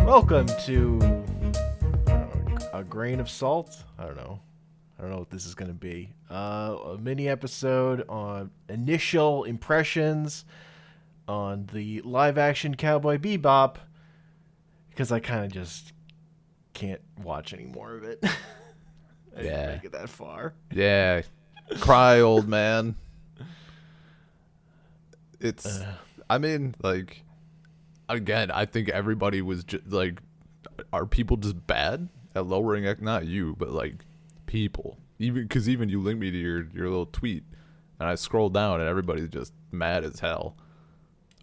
Welcome to a grain of salt. I don't know what this is going to be. A mini episode on initial impressions on the live action Cowboy Bebop, because I kind of just can't watch any more of it. I didn't make it that far. Yeah. Cry, old man. It's, I mean, like, again, I think everybody was just, like, are people just bad at lowering, not you, but, like, people. Because even you linked me to your little tweet, and I scrolled down, and everybody's just mad as hell.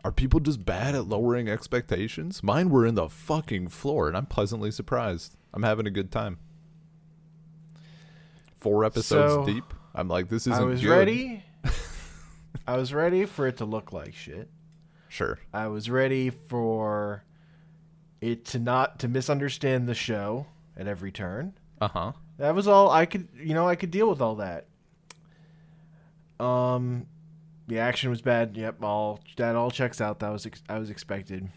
Are people just bad at lowering expectations? Mine were in the fucking floor, and I'm pleasantly surprised. I'm having a good time. 4 episodes deep. I'm like, this isn't good. I was ready for it to look like shit. Sure. I was ready for it to misunderstand the show at every turn. Uh-huh. That was all I could deal with all that. The action was bad. Yep, that all checks out. I was expected.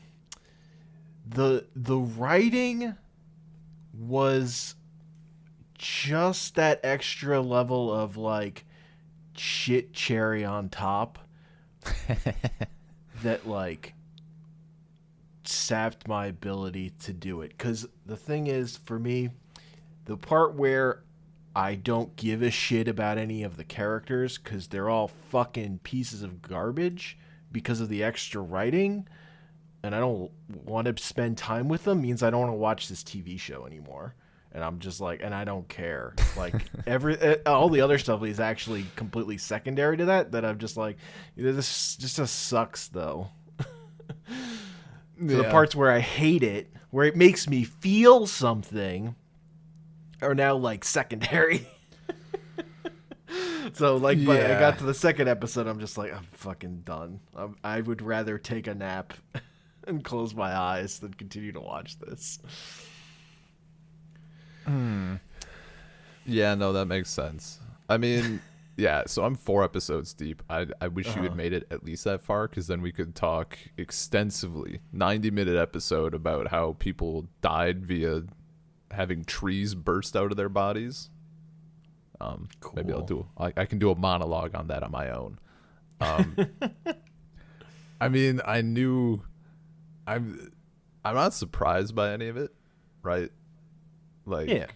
The writing was just that extra level of like shit cherry on top that like sapped my ability to do it. Because the thing is, for me, the part where I don't give a shit about any of the characters because they're all fucking pieces of garbage because of the extra writing, and I don't want to spend time with them, means I don't want to watch this TV show anymore. And I'm just like, and I don't care. Like all the other stuff is actually completely secondary to that. That I'm just like, this just sucks though. So the parts where I hate it, where it makes me feel something, are now like secondary. So like, when I got to the second episode, I'm just like, I'm fucking done. I would rather take a nap and close my eyes than continue to watch this. Yeah, no, that makes sense. I mean, yeah, so I'm 4 episodes deep. I wish you had made it at least that far, because then we could talk extensively, 90-minute episode about how people died via having trees burst out of their bodies. Cool. Maybe I can do a monologue on that on my own. I mean, I'm not surprised by any of it, right? Like, yeah.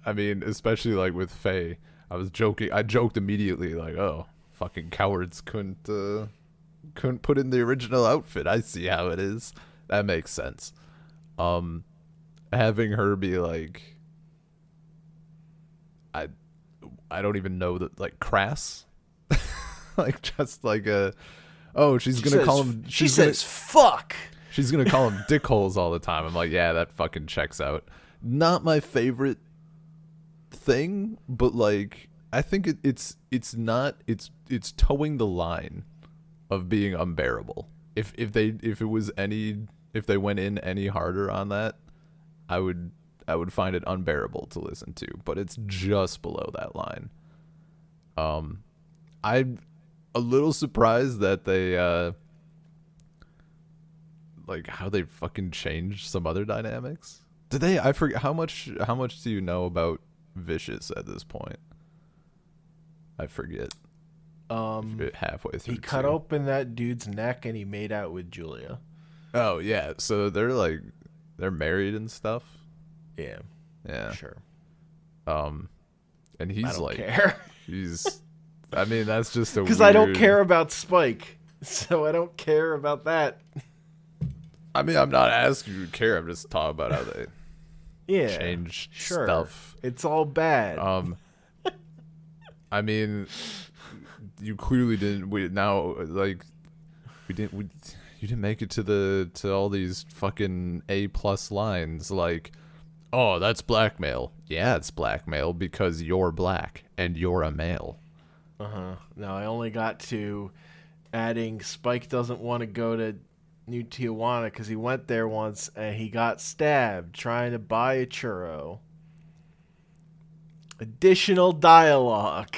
I mean, especially like with Faye, I joked immediately, like, oh, fucking cowards couldn't put in the original outfit. I see how it is. That makes sense. Having her be like, I don't even know that, like, crass, like, just like she's gonna call him. She says fuck. She's gonna call him dickholes all the time. I'm like, yeah, that fucking checks out. Not my favorite thing, but like, I think it's towing the line of being unbearable. If they went in any harder on that, I would find it unbearable to listen to, but it's just below that line. I'm a little surprised that they like how they fucking changed some other dynamics. Did they? I forget how much do you know about Vicious at this point? I forget. Halfway through, he cut open that dude's neck and he made out with Julia. Oh yeah, so they're married and stuff. Yeah, sure. And he's I don't like, care. I mean, that's just a because I don't care about Spike, so I don't care about that. I mean, I'm not asking you to care. I'm just talking about how they change stuff. It's all bad. I mean, you clearly didn't. You didn't make it to all these fucking A+ lines like, oh, that's blackmail. Yeah, it's blackmail because you're black and you're a male. No, I only got to adding Spike doesn't want to go to New Tijuana because he went there once and he got stabbed trying to buy a churro. Additional dialogue.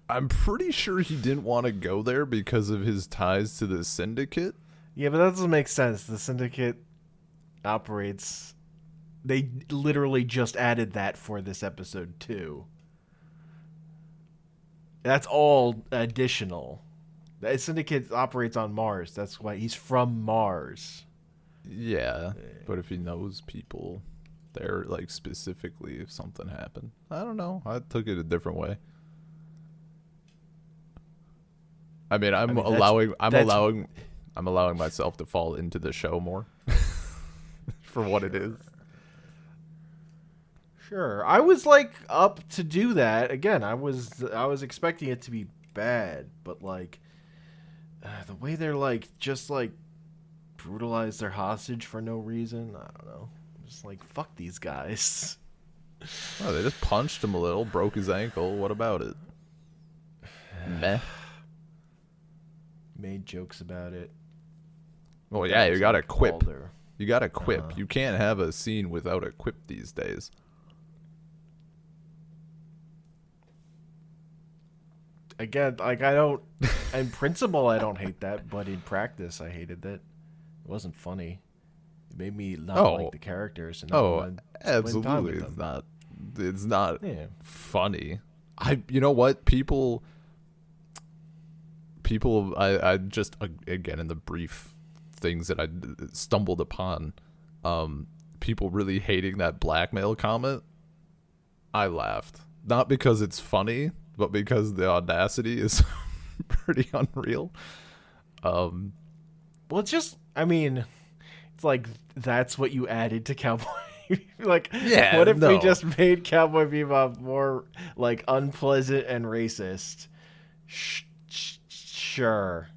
I'm pretty sure he didn't want to go there because of his ties to the syndicate. Yeah, but that doesn't make sense. The syndicate operates. They literally just added that for this episode too. That's all additional. The Syndicate operates on Mars. That's why he's from Mars. Yeah, but if he knows people there, like specifically if something happened, I don't know. I took it a different way. I mean, I'm allowing myself to fall into the show more for what it is. Sure. I was like up to do that. Again, I was expecting it to be bad, but like the way they're like just like brutalize their hostage for no reason, I don't know. Just like fuck these guys. Oh, they just punched him a little, broke his ankle. What about it? Meh. Made jokes about it. Well, yeah, you got to quip. Their... You got to quip. You can't have a scene without a quip these days. Again, like I don't, in principle, I don't hate that, but in practice, I hated that. It wasn't funny. It made me not like the characters. And absolutely, it's not. It's not funny. You know what, people. I just again in the brief things that I stumbled upon, people really hating that blackmail comment. I laughed, not because it's funny, but because the audacity is pretty unreal. Well, it's just, I mean, it's like that's what you added to Cowboy. Like, what if we just made Cowboy Bebop more like unpleasant and racist? Sure.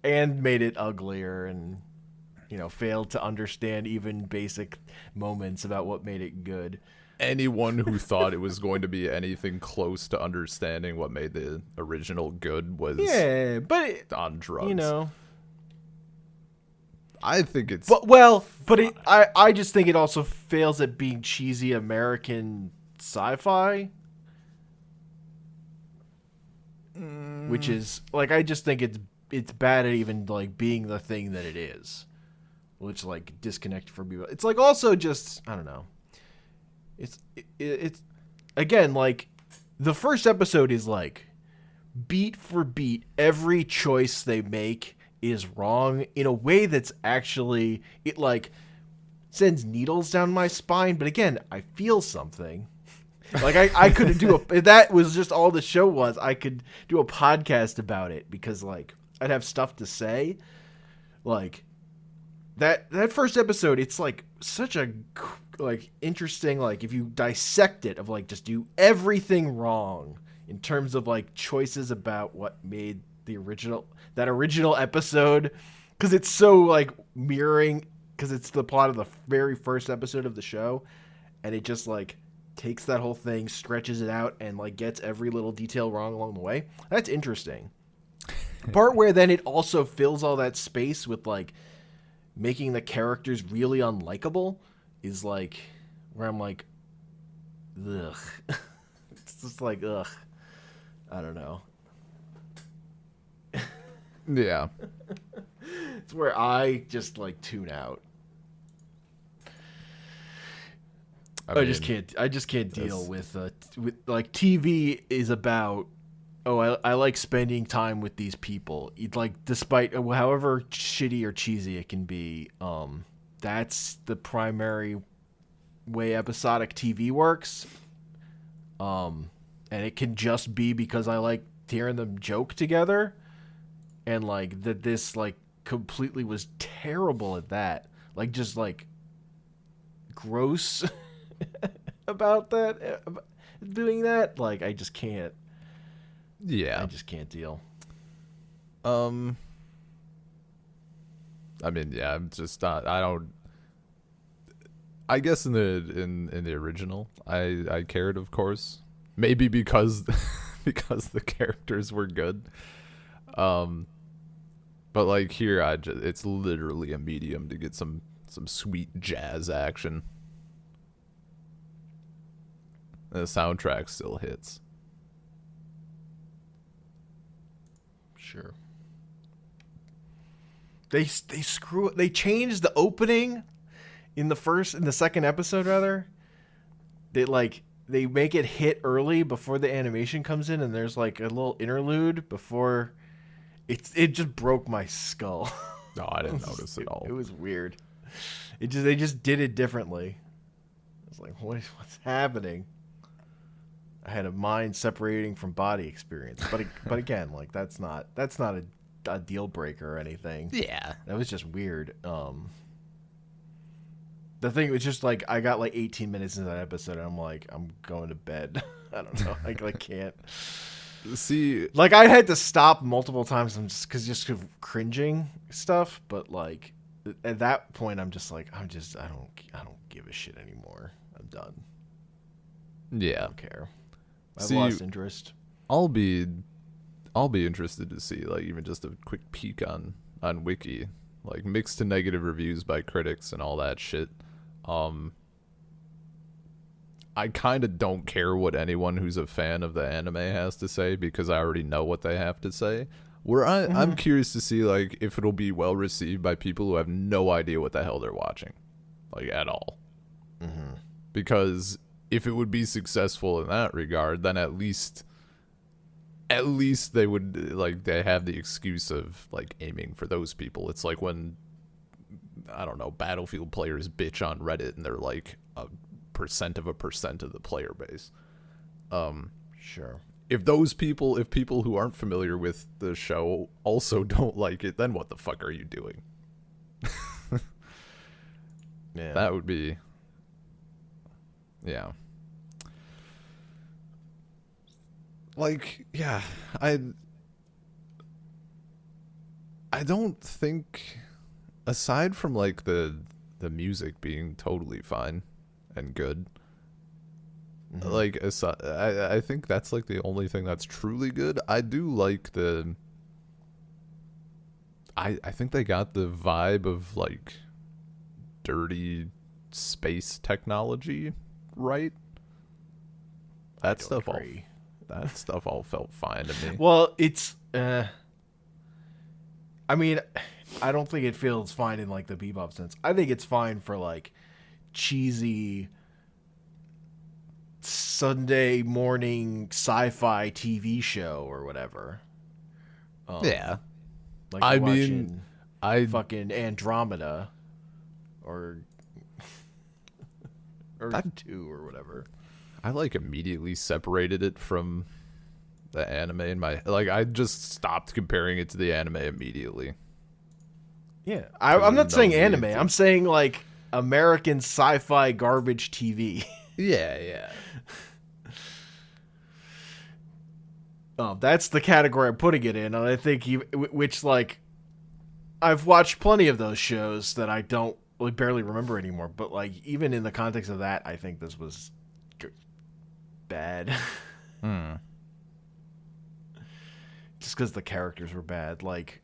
And made it uglier and, failed to understand even basic moments about what made it good. Anyone who thought it was going to be anything close to understanding what made the original good was on drugs. I think it's I just think it also fails at being cheesy American sci-fi. Which is like, I just think it's bad at even like being the thing that it is, which like disconnect from people. It's like also just, I don't know. It's again, like the first episode is like beat for beat, every choice they make is wrong in a way that's actually, it like sends needles down my spine. But again, I feel something. Like I could do if that was just all the show was, I could do a podcast about it because like I'd have stuff to say. Like that first episode, it's like such a like interesting, like if you dissect it, of like just do everything wrong in terms of like choices about what made that original episode, because it's so like mirroring, because it's the plot of the very first episode of the show, and it just like takes that whole thing, stretches it out, and like gets every little detail wrong along the way. That's interesting. The part where then it also fills all that space with like making the characters really unlikable is like where I'm like, ugh. It's just like, ugh. I don't know. Yeah. It's where I just like tune out. I just can't deal with like TV is about, I like spending time with these people. Like, despite however shitty or cheesy it can be, that's the primary way episodic TV works. And it can just be because I like hearing them joke together, and like that this like completely was terrible at that. Like just like gross about that, doing that. Like I just can't. Yeah, I just can't deal. I mean, yeah, I'm just not. I don't. I guess in the original, I cared, of course. Maybe because the characters were good. But like here, it's literally a medium to get some sweet jazz action. And the soundtrack still hits. Sure. They changed the opening in the second episode rather, they make it hit early before the animation comes in, and there's like a little interlude before it just broke my skull. No, I didn't notice at all. It was weird. They just did it differently. I was like, what's happening? I had a mind separating from body experience, but again, like that's not a deal breaker or anything. Yeah, that was just weird. The thing was just like I got like 18 minutes into that episode, and I'm like, I'm going to bed. I don't know. I can't. See, like I had to stop multiple times just cringing stuff, but like at that point, I'm just like, I don't give a shit anymore. I'm done. Yeah, I don't care. I've lost interest. I'll be interested to see like even just a quick peek on Wiki, like mixed to negative reviews by critics and all that shit. I kind of don't care what anyone who's a fan of the anime has to say because I already know what they have to say. I'm curious to see like if it'll be well received by people who have no idea what the hell they're watching, like at all. Mm-hmm. Because if it would be successful in that regard, then at least they would like they have the excuse of like aiming for those people. It's like when I don't know, Battlefield players bitch on Reddit and they're like a percent of the player base. Sure. If people who aren't familiar with the show also don't like it, then what the fuck are you doing? Yeah. That would be. Yeah. Like, yeah, I don't think, aside from like the music being totally fine and good, like I think that's like the only thing that's truly good. I do like I think they got the vibe of like dirty space technology right. That stuff all felt fine to me. Well, it's I mean, I don't think it feels fine in like the Bebop sense. I think it's fine for like cheesy Sunday morning sci-fi TV show or whatever. Yeah. Like I mean, fucking Andromeda or that 2 or whatever. I like immediately separated it from the anime in my like I just stopped comparing it to the anime immediately. Yeah. I'm not saying anime. I'm saying like American sci-fi garbage TV. Yeah. That's the category I'm putting it in, and I think which like I've watched plenty of those shows that I don't really barely remember anymore. But like even in the context of that, I think this was bad. Just because the characters were bad, like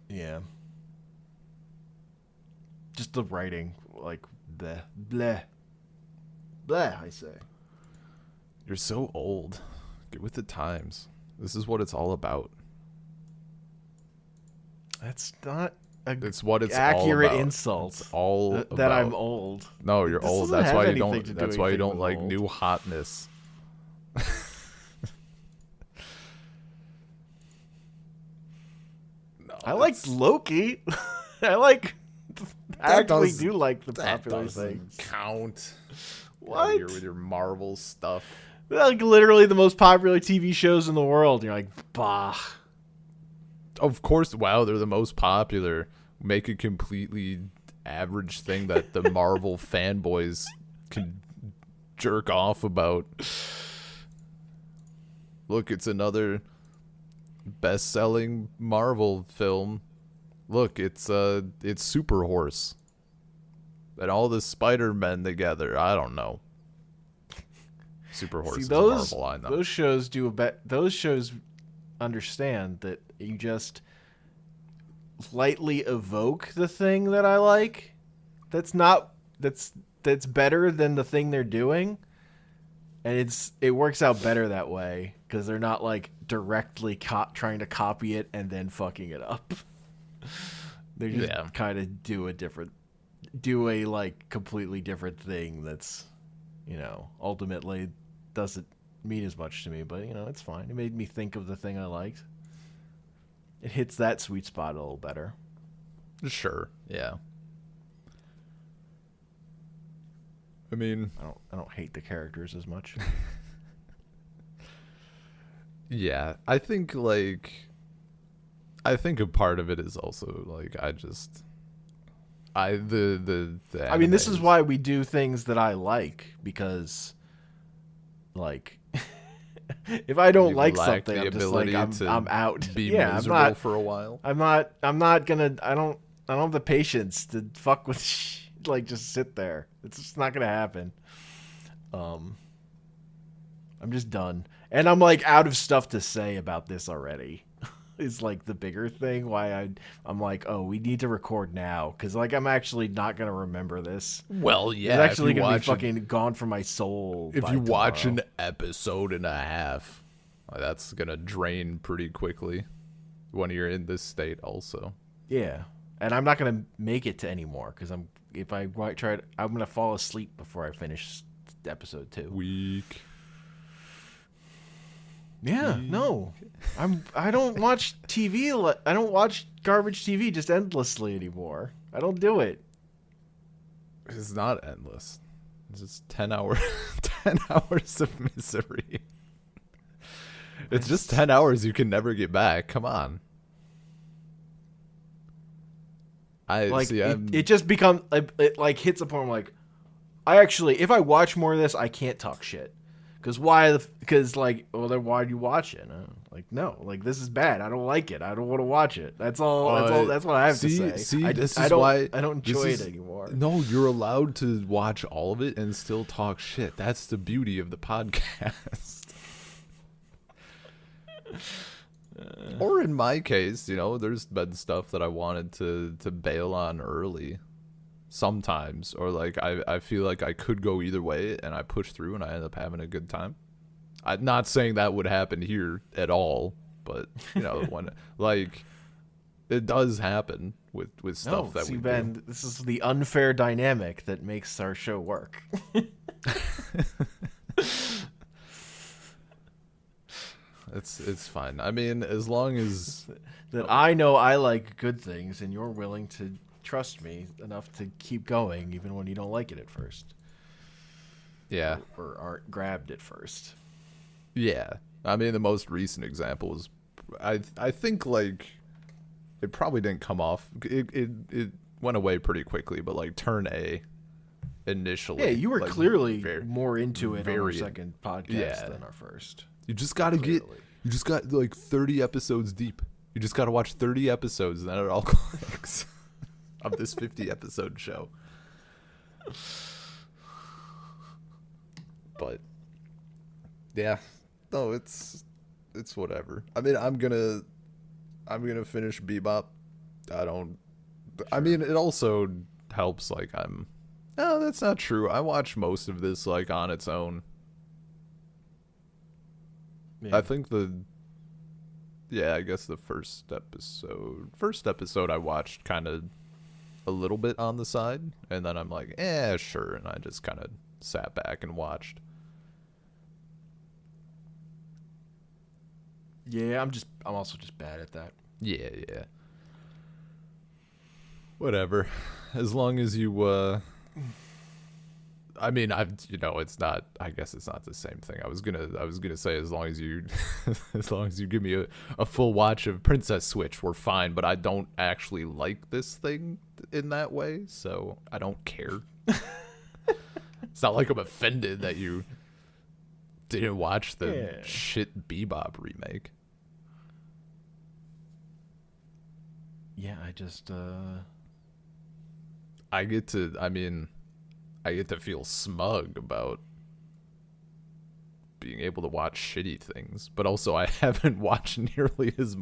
yeah. Just the writing, like bleh. I say. You're so old. Get with the times. This is what it's all about. That's not it's what it's accurate all about. insult. It's all that about. I'm old. No, you're This old. doesn't That's have why you anything don't. to do That's why you anything don't with like old. new hotness. No, I liked Loki. I actually do like the that popular doesn't things. count. What? Here with your Marvel stuff. Like literally the most popular TV shows in the world. You're like, bah. Of course, wow, they're the most popular. Make a completely average thing that the Marvel fanboys can jerk off about. Look, it's another best-selling Marvel film. Look, it's Super Horse. And all the Spider-Men together. I don't know. Super Horse is a Marvel, I know. Those shows those shows understand that you just lightly evoke the thing that I like. That's better than the thing they're doing. And it works out better that way because they're not like directly trying to copy it and then fucking it up. They just kind of do a like completely different thing that's, ultimately doesn't mean as much to me, but it's fine. It made me think of the thing I liked. It hits that sweet spot a little better. Sure. Yeah. I mean, I don't hate the characters as much. Yeah, I think a part of it is also like I mean, this is why we do things that I like, because like if I don't like something, I'm just like I'm out. Be miserable for a while. I'm not gonna. I don't have the patience to fuck with like just sit there. It's just not gonna happen. I'm just done, and I'm like out of stuff to say about this already. Is like the bigger thing why I'm like, oh, we need to record now, because like I'm actually not gonna remember this. Well, yeah, it's actually gonna be fucking gone from my soul. If you watch an episode and a half, that's gonna drain pretty quickly when you're in this state. Also, yeah, and I'm not gonna make it to anymore, because if I try it, I'm gonna fall asleep before I finish episode 2. Weak. Yeah, no, I don't watch TV. I don't watch garbage TV just endlessly anymore. I don't do it. It's not endless. It's just 10 hours, 10 hours of misery. It's just 10 hours you can never get back. Come on. It just becomes it like hits a point where I'm like, if I watch more of this, I can't talk shit. Because then why do you watch it? Like, no, like, this is bad. I don't like it. I don't want to watch it. That's all. That's what I have to say. See, this is why I don't enjoy it anymore. No, you're allowed to watch all of it and still talk shit. That's the beauty of the podcast. Or in my case, there's been stuff that I wanted to bail on early. Sometimes, or like I feel like I could go either way, and I push through, and I end up having a good time. I'm not saying that would happen here at all, but when like it does happen with stuff that we Ben, do. This is the unfair dynamic that makes our show work. It's fine. I mean, as long as that I know I like good things, and you're willing to trust me enough to keep going even when you don't like it at first. Yeah. Or aren't grabbed at first. Yeah. I mean, the most recent example was I think like it probably didn't come off. It went away pretty quickly, but like Turn A initially. Yeah, you were like, clearly more into it on our second podcast than our first. You just got like 30 episodes deep. You just got to watch 30 episodes and then it all clicks. Of this 50 episode show. But yeah, no, it's whatever. I mean, I'm gonna finish Bebop. I mean, it also helps like that's not true. I watched most of this like on its own. Yeah. I think I guess the first episode I watched kind of a little bit on the side, and then I'm like, sure, and I just kind of sat back and watched. Yeah, I'm also just bad at that. Yeah. Whatever. As long as you I mean, it's not. I guess it's not the same thing. I was gonna say as long as you, as long as you give me a full watch of Princess Switch, we're fine. But I don't actually like this thing in that way, so I don't care. It's not like I'm offended that you didn't watch the shit Bebop remake. Yeah, I just. I get to feel smug about being able to watch shitty things, but also I haven't watched nearly as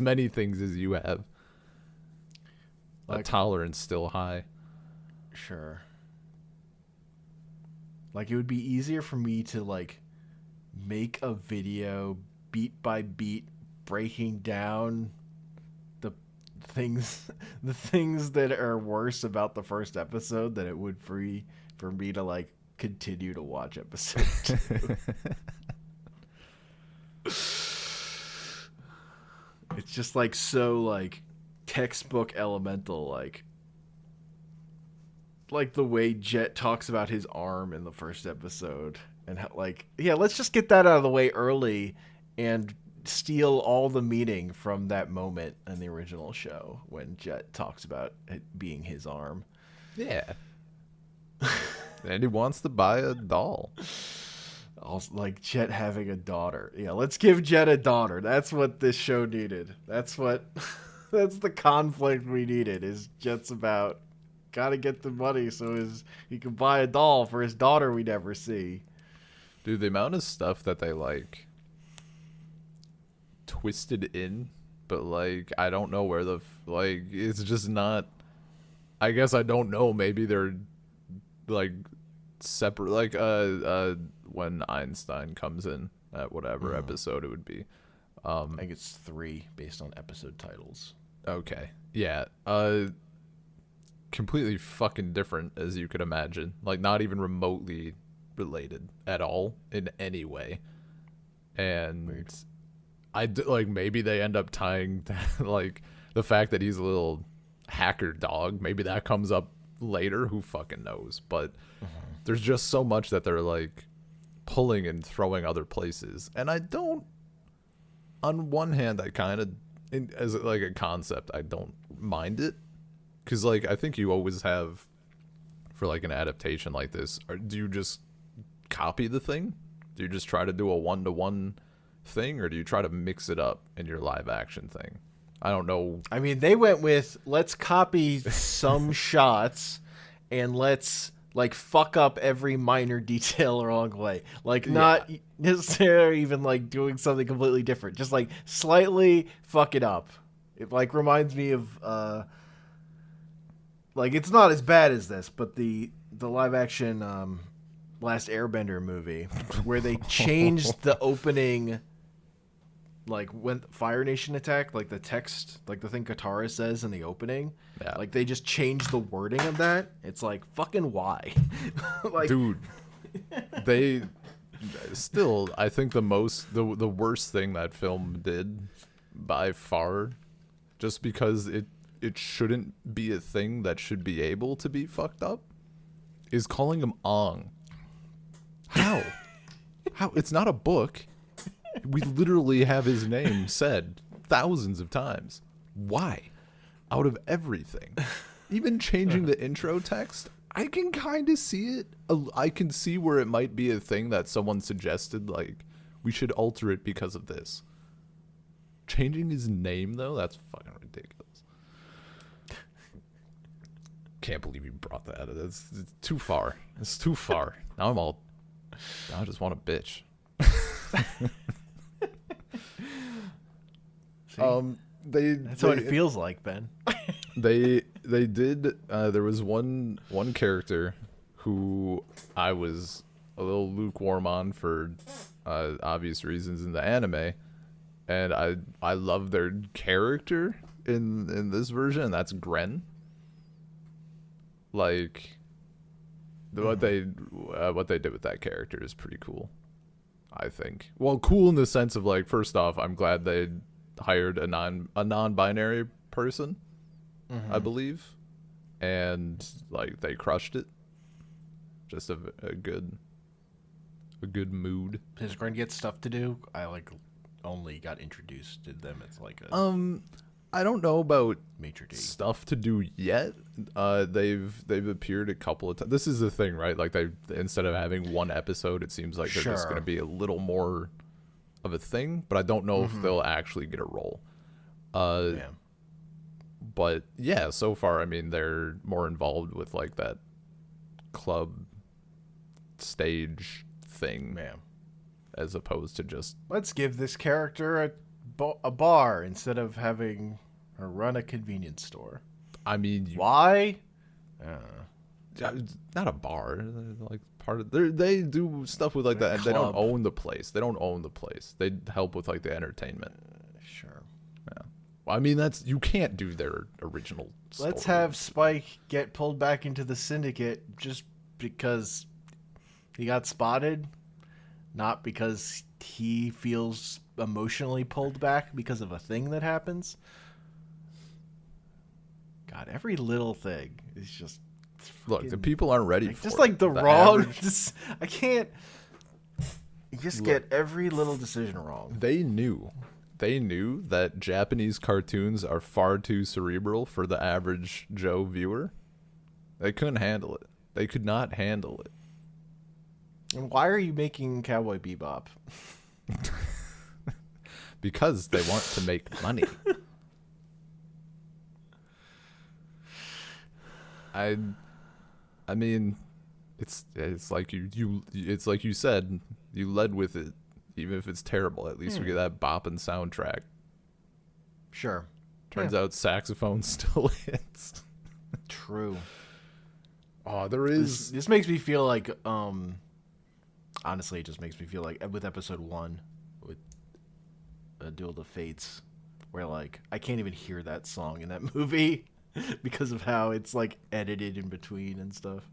many things as you have. My tolerance still high. Sure. Like, it would be easier for me to like make a video beat by beat breaking down things the things that are worse about the first episode than it would for me to like continue to watch episode 2. It's just like so like textbook elemental, like the way Jet talks about his arm in the first episode, and how, like, yeah, let's just get that out of the way early and steal all the meaning from that moment in the original show when Jet talks about it being his arm. Yeah. And he wants to buy a doll. Also, like Jet having a daughter. Yeah, let's give Jet a daughter. That's what this show needed. That's what that's the conflict we needed. Is Jet's about gotta get the money so he can buy a doll for his daughter we never see. Dude, the amount of stuff that they like twisted in, but like I don't know where like it's just not. I guess I don't know. Maybe they're like separate. Like when Einstein comes in at whatever episode it would be. I think it's 3 based on episode titles. Okay, yeah. Completely fucking different as you could imagine. Like not even remotely related at all in any way. And Weird. like maybe they end up tying like the fact that he's a little hacker dog. Maybe that comes up later. Who fucking knows? But there's just so much that they're like pulling and throwing other places. And I don't. On one hand, I kind of, as like a concept, I don't mind it. Because, like, I think you always have, for, like, an adaptation like this, do you just copy the thing? Do you just try to do a one-to-one thing? Or do you try to mix it up in your live-action thing? I don't know. I mean, they went with, let's copy some shots, and let's, like, fuck up every minor detail along the way. Like, not necessarily even, like, doing something completely different. Just, like, slightly fuck it up. It, like, reminds me of, like, it's not as bad as this, but the live action Last Airbender movie where they changed the opening, like when Fire Nation attack, like the text, like the thing Katara says in the opening, like they just changed the wording of that. It's like, fucking why? Like, dude, they still, I think the worst thing that film did by far, just because it shouldn't be a thing that should be able to be fucked up, is calling him Ong. How? It's not a book. We literally have his name said thousands of times. Why? Out of everything. Even changing the intro text, I can kind of see it. I can see where it might be a thing that someone suggested, like, we should alter it because of this. Changing his name, though, that's fucking ridiculous. Can't believe you brought that. It's too far. It's too far. Now I just want a bitch. That's what it feels like, Ben. They did. There was one character who I was a little lukewarm on for obvious reasons in the anime, and I love their character in this version, and that's Gren. Like, what they did with that character is pretty cool, I think. Well, cool in the sense of, like, first off, I'm glad they hired a non-binary person, I believe, and like they crushed it. Just a good mood. Is Gren get stuff to do? I like only got introduced to them as like a I don't know about maitre d' stuff to do yet. They've appeared a couple of times. This is the thing, right? Like, they, instead of having one episode, it seems like they're just going to be a little more of a thing. But I don't know if they'll actually get a role. But yeah, so far, I mean, they're more involved with like that club stage thing, as opposed to just, let's give this character a bar instead of having her run a convenience store. I mean, why? Not a bar. Like, part of they do stuff with like that. They don't own the place. They help with like the entertainment. Sure. Yeah. I mean, you can't do their original story. Let's have Spike get pulled back into the syndicate just because he got spotted, not because he feels emotionally pulled back because of a thing that happens. God, every little thing is just... Look, the people aren't ready for just it. like the wrong... I can't... You just Look, get every little decision wrong. They knew that Japanese cartoons are far too cerebral for the average Joe viewer. They couldn't handle it. They could not handle it. And why are you making Cowboy Bebop? Because they want to make money. I mean, it's like it's like you said, you led with it. Even if it's terrible, at least we get that bopping soundtrack. Sure. Turns out saxophone still hits. True. Oh, there is... This makes me feel like, honestly, it just makes me feel like with episode 1, with Duel of the Fates, where, like, I can't even hear that song in that movie because of how it's, like, edited in between and stuff.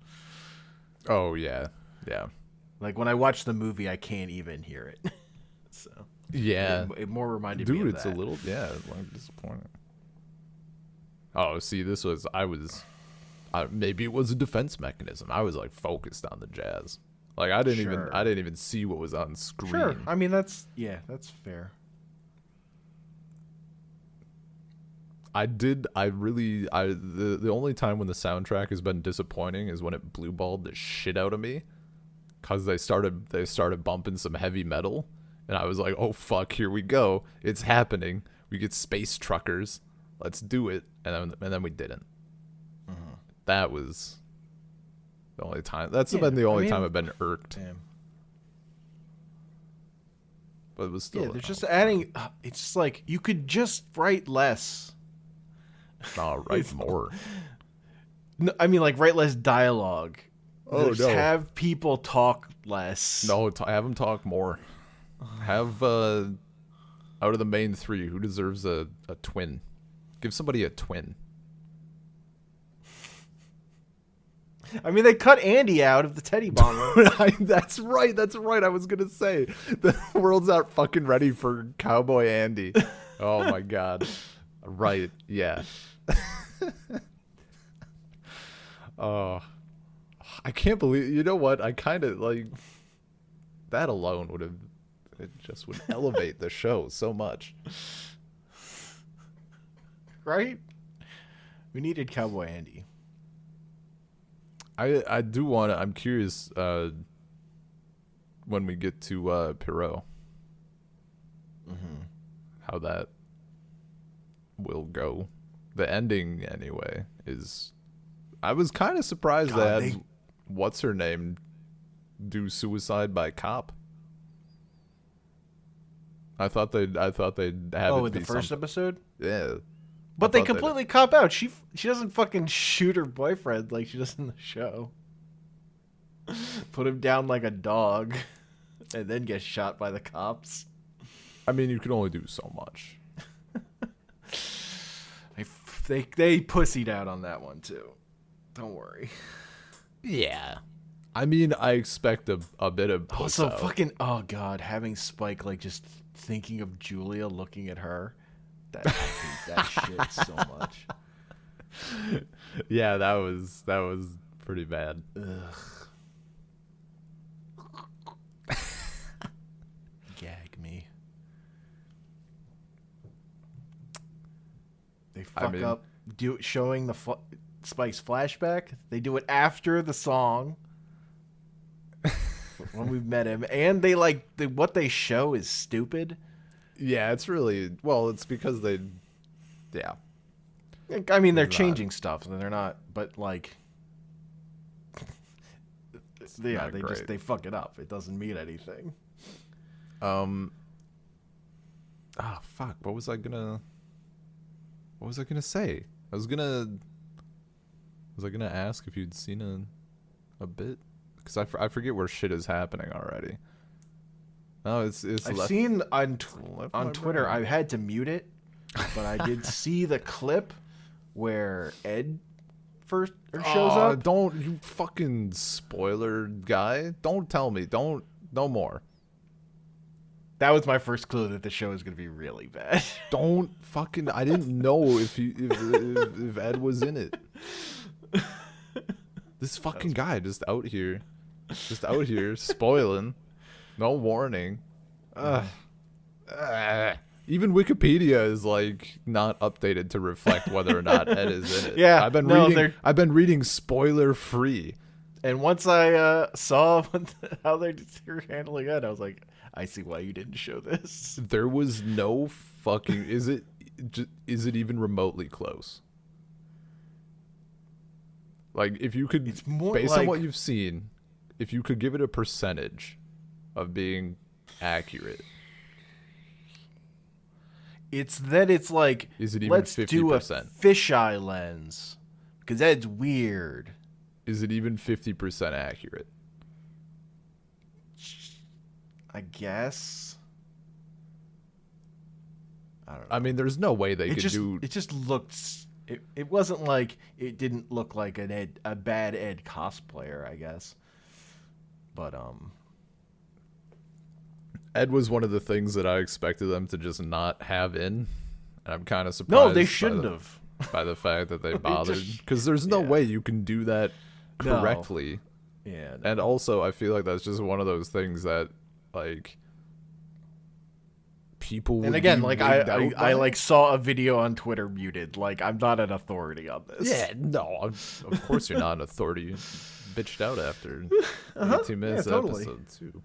Oh, yeah. Yeah. Like, when I watch the movie, I can't even hear it. So yeah, it more reminded me of it's that. A little, like disappointing. Oh, see, maybe it was a defense mechanism. I was like focused on the jazz. Like I didn't even see what was on screen. Sure. I mean, that's fair. The only time when the soundtrack has been disappointing is when it blue-balled the shit out of me. Cause they started bumping some heavy metal, and I was like, "Oh fuck, here we go! It's happening. We get space truckers. Let's do it." And then we didn't. Mm-hmm. That was the only time. That's been the only time I've been irked. Damn. But it was still. Yeah, they're just adding. It's just like you could just write less. No, write more. No, I mean, like write less dialogue. Oh, just no. have people talk less. No, have them talk more. Have out of the main three, who deserves a twin? Give somebody a twin. I mean, they cut Andy out of the Teddy Bomber. That's right. I was gonna say the world's not fucking ready for Cowboy Andy. Oh my god. Right. Yeah. Oh. I can't believe, you know what? I kind of like that alone would elevate the show so much. Right? We needed Cowboy Andy. I do want to, I'm curious when we get to Perot. Mm-hmm. How that will go. The ending anyway is, I was kind of surprised that what's her name do suicide by cop. I thought they'd have in the first episode? Yeah. But they completely cop out. She doesn't fucking shoot her boyfriend like she does in the show. Put him down like a dog and then get shot by the cops. I mean, you can only do so much. They pussied out on that one too. Don't worry. Yeah. I mean, I expect a bit of puss also out. fucking god, having Spike like just thinking of Julia looking at her. I hate that shit so much. Yeah, that was pretty bad. Ugh. Gag me. They fuck up showing the Spike's flashback. They do it after the song when we've met him, and they what they show is stupid. Yeah, it's really, well, it's because they, yeah. I mean, they're changing stuff, and they're not, but like, yeah, they fuck it up. It doesn't mean anything. Fuck. What was I gonna say? I was gonna ask if you'd seen a bit, because I forget where shit is happening already. No, it's. I've seen on Twitter. I had to mute it but I did see the clip where Ed first shows up. Don't, you fucking spoiler guy. Don't tell me. Don't, no more. That was my first clue that the show is going to be really bad. Don't fucking, I didn't know if Ed was in it. This fucking guy just out here spoiling. No warning. Even Wikipedia is like not updated to reflect whether or not Ed is in it. Yeah, I've been reading spoiler free. And once I saw how they were handling it, I was like, I see why you didn't show this. There was no fucking. Is it even remotely close? Like, if you could, It's more based like, on what you've seen, if you could give it a percentage of being accurate, it's that it's like, is it even let's 50%? do a fisheye lens because Ed's weird. Is it even 50% accurate? I guess. I don't know. I mean, there's no way they could do. It just looked. It wasn't like it didn't look like a bad Ed cosplayer, I guess. But Ed was one of the things that I expected them to just not have in, and I'm kind of surprised. No, they shouldn't have. By the fact that they bothered, because there's no way you can do that correctly. No. Yeah. And also, I feel like that's just one of those things that, like, people would and again, be like wigged I out by. like saw a video on Twitter muted. Like, I'm not an authority on this. Yeah, no, of course you're not an authority. You bitched out after 18 minutes of episode 2.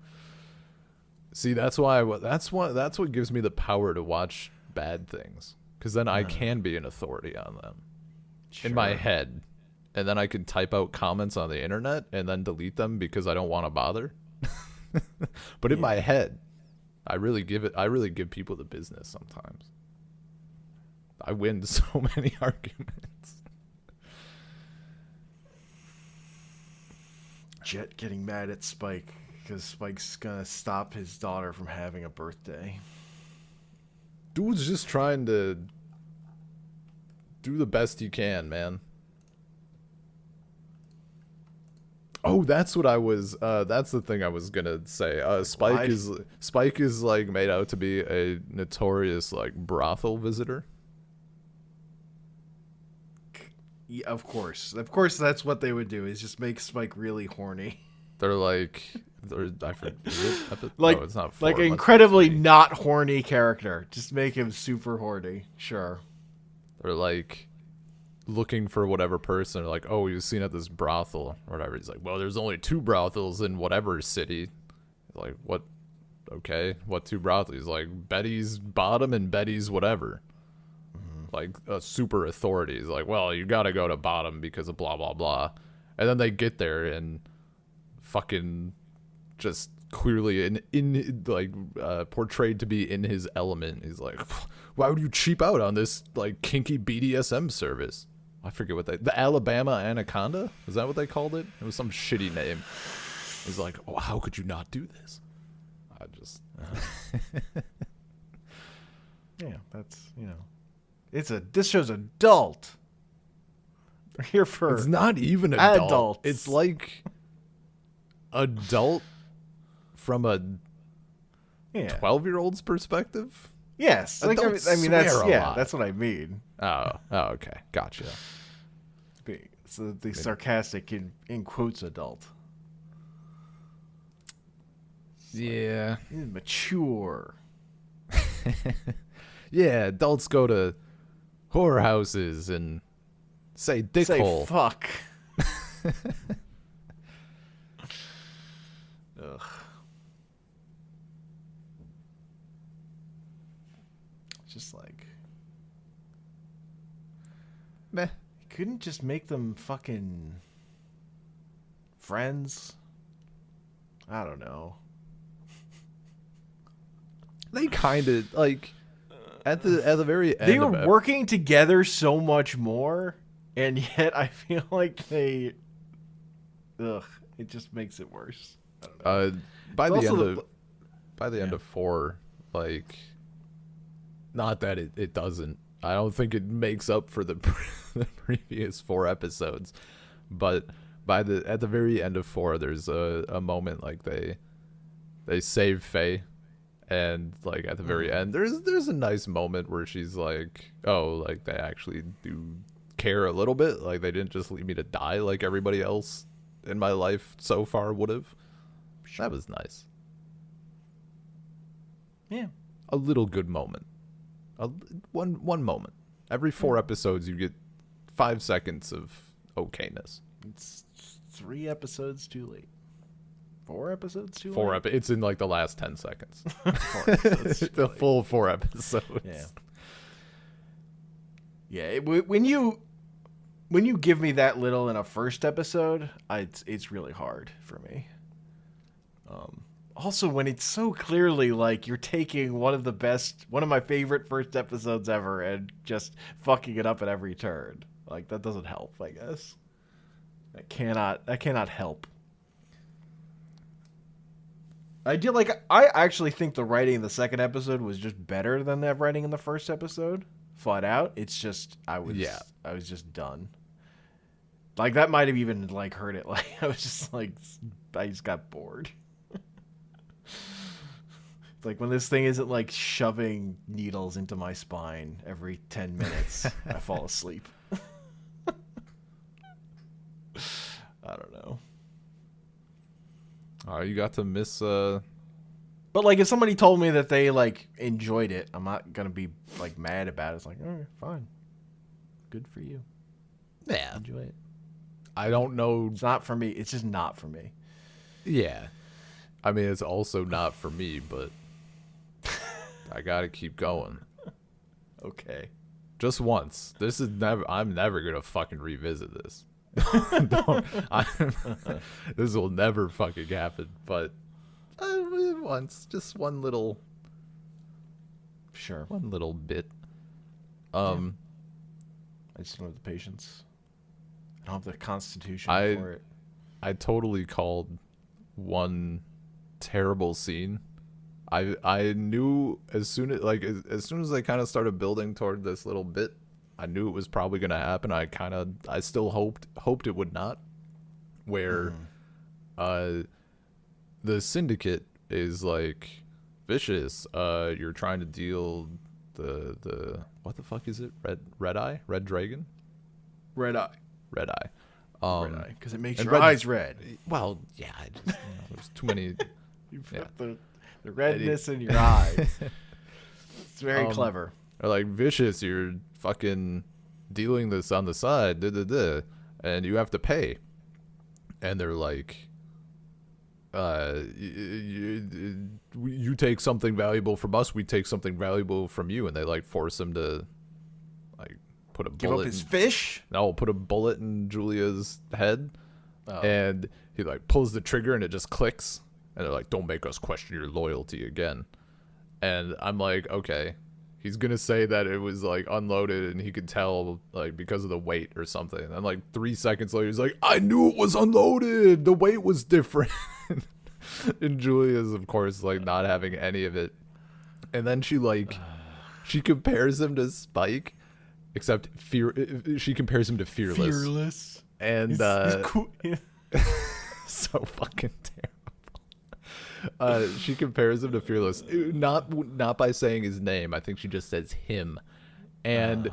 See, that's what gives me the power to watch bad things, because then I can be an authority on them in my head, and then I can type out comments on the internet and then delete them because I don't want to bother. But in my head, I really give people the business sometimes. I win so many arguments. Jet getting mad at Spike because Spike's gonna stop his daughter from having a birthday. Dude's just trying to do the best he can, man. Oh, that's what I was. That's the thing I was gonna say. Spike is like made out to be a notorious like brothel visitor. Yeah, of course, that's what they would do, is just make Spike really horny. They're like, I forget. Like, no, it's not 4, like it must be incredibly 3. not horny character. Just make him super horny. Sure. They're like looking for whatever person. They're like, oh, you've seen at this brothel or whatever. He's like, well, there's only 2 brothels in whatever city. Like, what? Okay, what 2 brothels? He's like, Betty's Bottom and Betty's whatever. Like a super authority. He's like, well, you gotta go to Bottom because of blah blah blah. And then they get there and fucking just clearly in like portrayed to be in his element. He's like, why would you cheap out on this like kinky BDSM service? I forget what the Alabama Anaconda, is that what they called it? It was some shitty name. He's like, oh, how could you not do this? I just Yeah, that's, this show's adult. We're here for it's not even adult. adults. It's like adult from a 12-year-old's perspective. Yes, like, Adults I mean that's swear a lot. that's what I mean. Oh, okay, gotcha. So the sarcastic in quotes adult. Yeah, Mature. yeah. Adults go to whorehouses and say dickhole. Say fuck. Ugh. Just like, Meh. couldn't just make them fucking friends. I don't know. They kind of like at the very end. They were working together so much more, and yet I feel like it just makes it worse. I don't know. By It's the also end of 4, like Not that it doesn't. I don't think it makes up for the the previous 4 episodes, but at the very end of 4, there's a moment like they save Faye, and like at the very end, there's a nice moment where she's like, oh, like they actually do care a little bit, like they didn't just leave me to die like everybody else in my life so far would have. That was nice. Yeah. A little good moment. One moment. Every 4 episodes, you get 5 seconds of okayness. It's 3 episodes too late. 4 episodes too late? It's in like the last 10 seconds. 4 episodes too the late. full 4 episodes. Yeah. Yeah. When you give me that little in a first episode, it's really hard for me. Also, when it's so clearly like you're taking one of my favorite first episodes ever and just fucking it up at every turn, like that doesn't help. I guess that cannot help. I actually think the writing in the second episode was just better than the writing in the first episode. Flat out, it's just I was just done. Like that might have even like hurt it. Like I just got bored. It's like when this thing isn't like shoving needles into my spine every 10 minutes, I fall asleep. I don't know. Oh, you got to miss. But like, if somebody told me that they like enjoyed it, I'm not gonna be like mad about it. It's like, all right, fine, good for you. Yeah, enjoy it. I don't know. It's not for me. It's just not for me. Yeah, I mean, it's also not for me, but I gotta keep going. Okay. Just once. I'm never gonna fucking revisit this. This will never fucking happen. But once, just one little bit. I just don't have the patience. I don't have the constitution for it. I totally called one terrible scene. I knew as soon as I kind of started building toward this little bit, I knew it was probably going to happen. I still hoped it would not. Where the syndicate is like, Vicious, you're trying to deal the what the fuck is it? Red eye? Red dragon? Red eye. Red eye. Red eye, because it makes your eyes red. Well, yeah, there's too many. You've got the redness in your eyes. It's very clever. Or like, Vicious, you're fucking dealing this on the side, and you have to pay. And they're like, you take something valuable from us, we take something valuable from you, and they like force him to like put a bullet. Give up his fish? No, put a bullet in Julia's head, and he like pulls the trigger, and it just clicks. And they're like, don't make us question your loyalty again. And I'm like, okay, he's gonna say that it was like unloaded, and he could tell like because of the weight or something. And like 3 seconds later, he's like, I knew it was unloaded. The weight was different. And Julia's, of course, like not having any of it. And then she compares him to Spike, except she compares him to Fearless. Fearless. And he's cool. so fucking terrible. She compares him to Fearless, not by saying his name. I think she just says him, and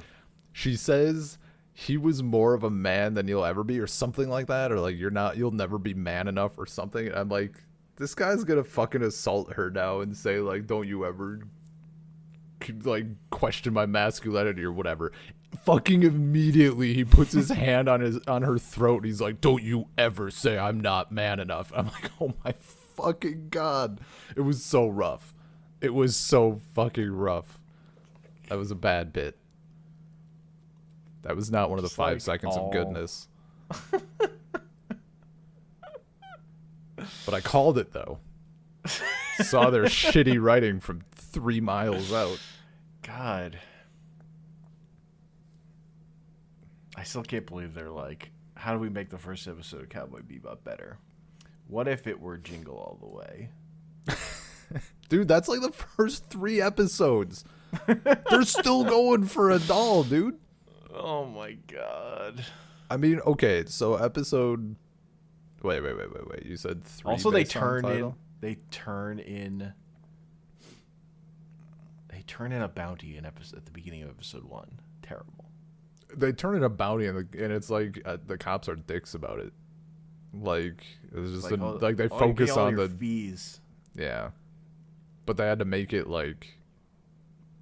she says he was more of a man than you'll ever be, or something like that, or like you'll never be man enough, or something. And I'm like, this guy's gonna fucking assault her now and say like, don't you ever like question my masculinity or whatever. Fucking immediately he puts his hand on her throat. And he's like, don't you ever say I'm not man enough. I'm like, oh my fucking god. It was so rough. It was so fucking rough. That was a bad bit. That was not one of the 5 seconds of goodness. But I called it though. Saw their shitty writing from 3 miles out. God. I still can't believe they're like, how do we make the first episode of Cowboy Bebop better? What if it were Jingle All the Way? Dude, that's like the first 3 episodes. They're still going for a doll, dude. Oh my god. I mean, okay, so episode. Wait. You said 3. Also, they based on turn in. title? They turn in. They turn in a bounty in episode at the beginning of episode 1. Terrible. They turn in a bounty, and it's like the cops are dicks about it. Like it's just like they focus on the fees. Yeah, but they had to make it like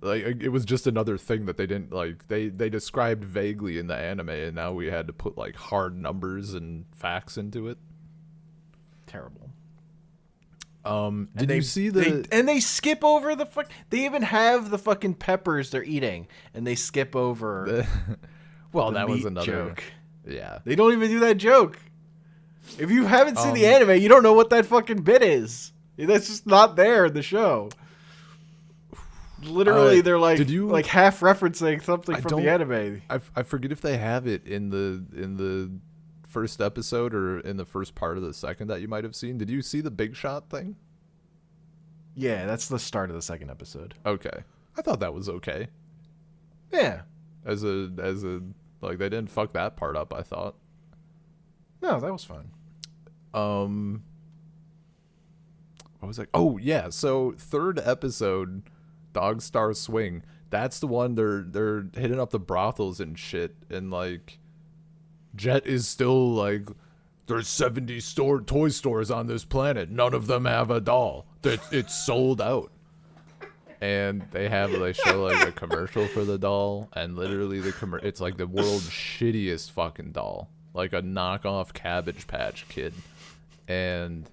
it was just another thing that they didn't like. They described vaguely in the anime, and now we had to put like hard numbers and facts into it. Terrible. Did you see the? They skip over the fuck. They even have the fucking peppers they're eating, and they skip over. Well, the that was meat another joke. Yeah, they don't even do that joke. If you haven't seen the anime, you don't know what that fucking bit is. That's just not there in the show. Literally, they're like like half referencing something from the anime. I forget if they have it in the first episode or in the first part of the second that you might have seen. Did you see the big shot thing? Yeah, that's the start of the second episode. Okay, I thought that was okay. Yeah, as a like they didn't fuck that part up. I thought. No, that was fun. What was like? Oh yeah, so third episode, Dog Star Swing. That's the one they're hitting up the brothels and shit, and like, Jet is still like, there's 70 toy stores on this planet. None of them have a doll. It's sold out. And they show like a commercial for the doll, and literally it's like the world's shittiest fucking doll. Like a knockoff Cabbage Patch Kid, and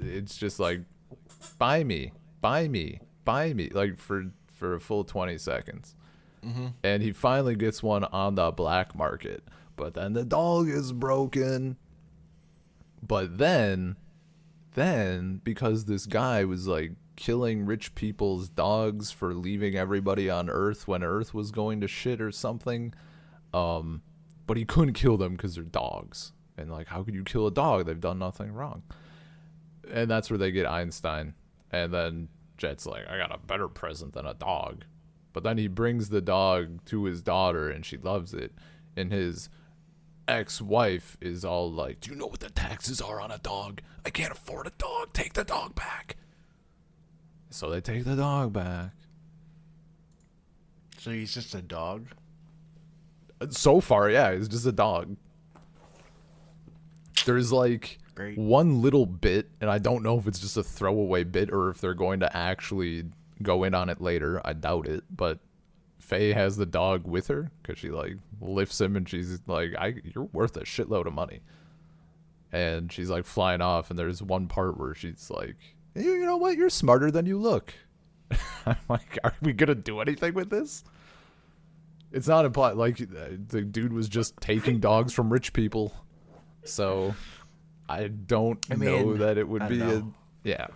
it's just like, buy me, like for a full 20 seconds. Mm-hmm. And he finally gets one on the black market, but then the dog is broken. But then because this guy was like killing rich people's dogs for leaving everybody on Earth when Earth was going to shit or something, but he couldn't kill them because they're dogs. And like, how could you kill a dog? They've done nothing wrong. And that's where they get Einstein. And then Jet's like, I got a better present than a dog. But then he brings the dog to his daughter, and she loves it. And his ex-wife is all like, do you know what the taxes are on a dog? I can't afford a dog. Take the dog back. So they take the dog back. So he's just a dog? So far, yeah, he's just a dog. There's like one little bit, and I don't know if it's just a throwaway bit or if they're going to actually go in on it later. I doubt it, but Faye has the dog with her because she like lifts him, and she's like, you're worth a shitload of money. And she's like flying off, and there's one part where she's like, you know what? You're smarter than you look. I'm like, are we going to do anything with this? It's not implied. Like, the dude was just taking dogs from rich people. So, I don't know that it would be yeah.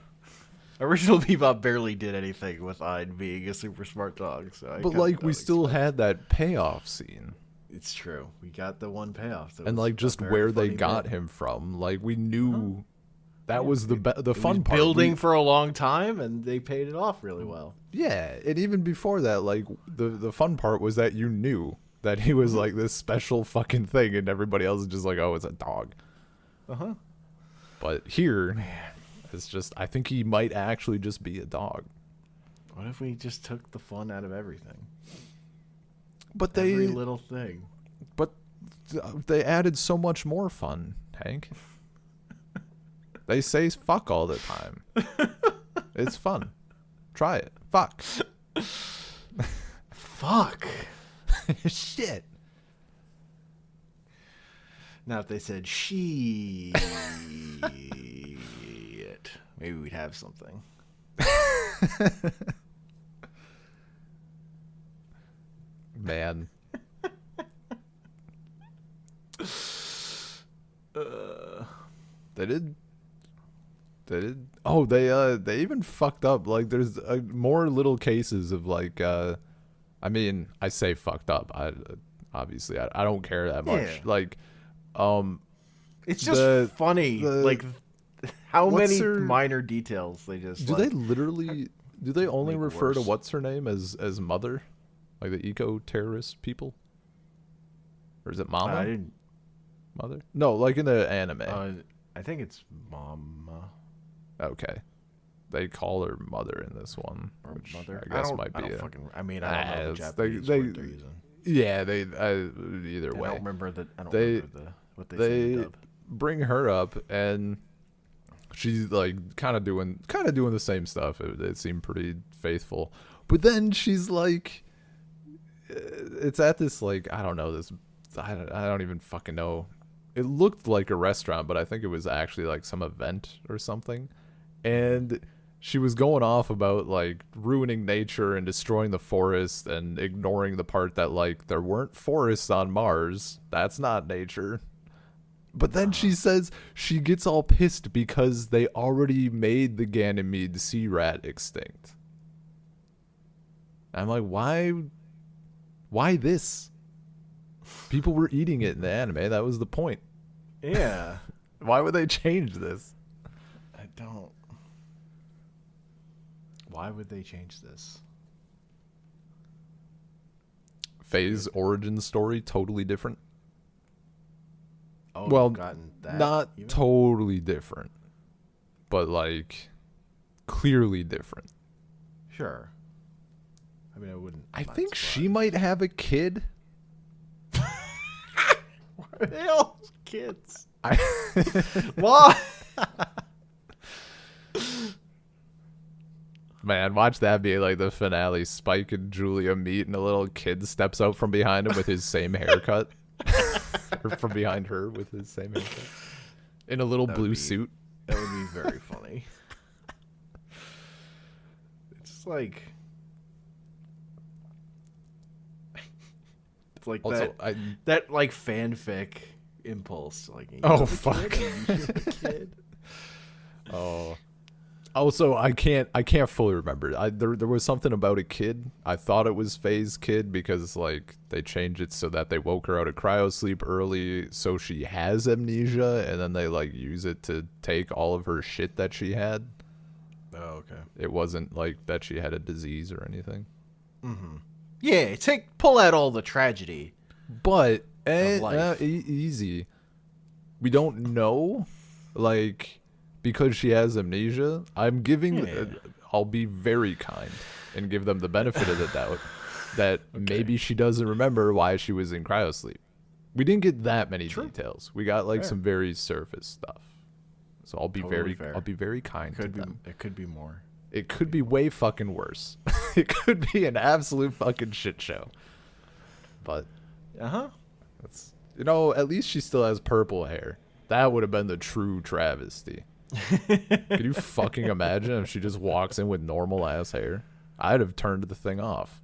Original Bebop barely did anything with Ein being a super smart dog. So but like, we still had that payoff scene. It's true. We got the one payoff. And like, just where they got him from. Like, we knew that was the fun part. Building for a long time, and they paid it off really well. Yeah, and even before that, like, the fun part was that you knew that he was like this special fucking thing, and everybody else is just like, oh, it's a dog. Uh-huh. But here, it's just, I think he might actually just be a dog. What if we just took the fun out of everything? But every little thing. But they added so much more fun, Hank. They say fuck all the time. It's fun. Try it. Fuck. Fuck. Shit. Now if they said shit, maybe we'd have something. Man. They did. Oh, they even fucked up. Like, there's more little cases of like, I mean, I say fucked up. Obviously I don't care that much. Yeah. Like, it's just funny, like How What's many her- minor details they just Do like, they literally? Do they only make refer to worse. what's her name as mother, like the eco-terrorist people, or is it Mama? I didn't. Mother? No, like in the anime. I think it's Mama Okay, they call her mother in this one, or which Mother. I guess don't, might I be. don't fucking. I mean, I don't know the it's- Japanese they- word they're using. Yeah, they either I way. don't remember the. I don't They- remember what they say in They the dub. bring her up, and she's like kind of doing the same stuff. It seemed pretty faithful, but then she's like, it's at this like I don't know this. I don't even fucking know. It looked like a restaurant, but I think it was actually like some event or something. And she was going off about like ruining nature and destroying the forest and ignoring the part that like there weren't forests on Mars. That's not nature. But then she says she gets all pissed because they already made the Ganymede sea rat extinct. I'm like, why this? People were eating it in the anime. That was the point. Yeah, Why would they change this? I don't. Why would they change this? Faye's origin story totally different. Oh, Well, you've gotten that. Not even? totally different, but like clearly different. Sure. I mean, I wouldn't. I mind think she surprised. might have a kid. Why are they all kids? I Why? Man, watch that be like the finale. Spike and Julia meet, and a little kid steps out from behind him with his same haircut. Or from behind her with his same haircut. In a little That would blue be- suit. That would be very funny. It's like. It's like Also, that like fanfic impulse. Like, you Oh, have a fuck. kid, you have a kid. Oh. Also, I can't fully remember. There was something about a kid. I thought it was Faye's kid because like they changed it so that they woke her out of cryosleep early, so she has amnesia, and then they like use it to take all of her shit that she had. Oh, okay. It wasn't like that she had a disease or anything. Yeah, pull out all the tragedy. But life. easy. We don't know, like, because she has amnesia. I'm giving. Yeah. I'll be very kind and give them the benefit of the doubt that maybe she doesn't remember why she was in cryosleep. We didn't get that many details. We got like Fair. some very surface stuff. So I'll be Totally fair. I'll be very kind to them. It could be more. It could be way fucking worse. It could be an absolute fucking shit show. But that's, at least she still has purple hair. That would have been the true travesty. Could you fucking imagine if she just walks in with normal ass hair? I'd have turned the thing off.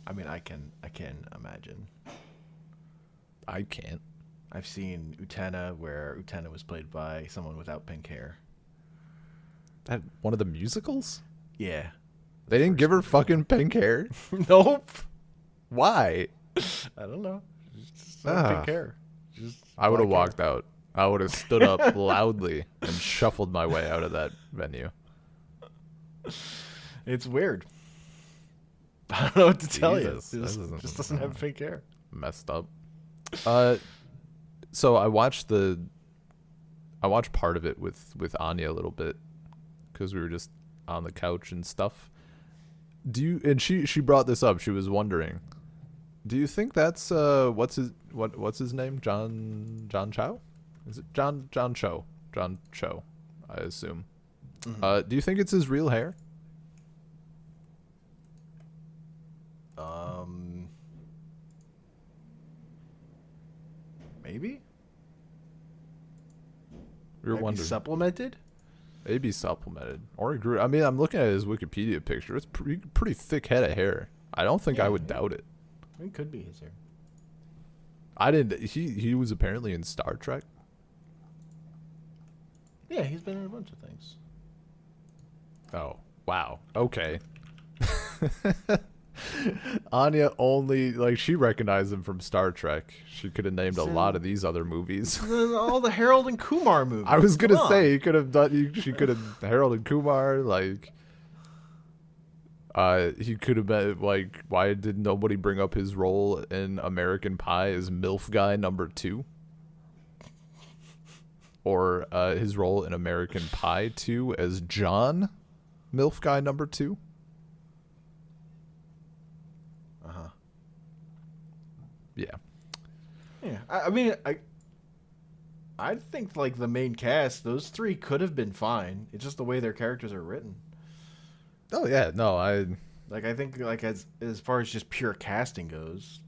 I mean, I can imagine. I can't. I've seen Utena where Utena was played by someone without pink hair. That one of the musicals? Yeah. They didn't give her fucking pink hair. Nope. Why? I don't know. Just Ah. pink hair. Just I would have black hair. walked out. I would have stood up loudly and shuffled my way out of that venue. It's weird. I don't know what to tell Jesus, you. that It doesn't- just doesn't have pink hair. Messed up. So I watched part of it with Anya a little bit because we were just on the couch and stuff. And she brought this up. She was wondering, do you think that's what's his name? John Cho? Is it John Cho? John Cho, I assume. Do you think it's his real hair? Maybe. We were Maybe wondering. supplemented. Maybe supplemented or grew. I mean, I'm looking at his Wikipedia picture. It's pretty thick head of hair. I don't think I would doubt it. It could be his hair. I didn't. He was apparently in Star Trek. Yeah, he's been in a bunch of things. Oh wow. Okay. Anya only like she recognized him from Star Trek. She could have named a lot of these other movies. All the Harold and Kumar movies. I was gonna Come say on. he could have done. She could have Harold and Kumar. Like, he could have been like. Why did nobody bring up his role in American Pie as MILF guy number 2? Or his role in American Pie 2 as John, MILF guy number 2. Yeah. Yeah, I mean, I think like the main cast, those 3 could have been fine. It's just the way their characters are written. Oh yeah, no, I think like as far as just pure casting goes.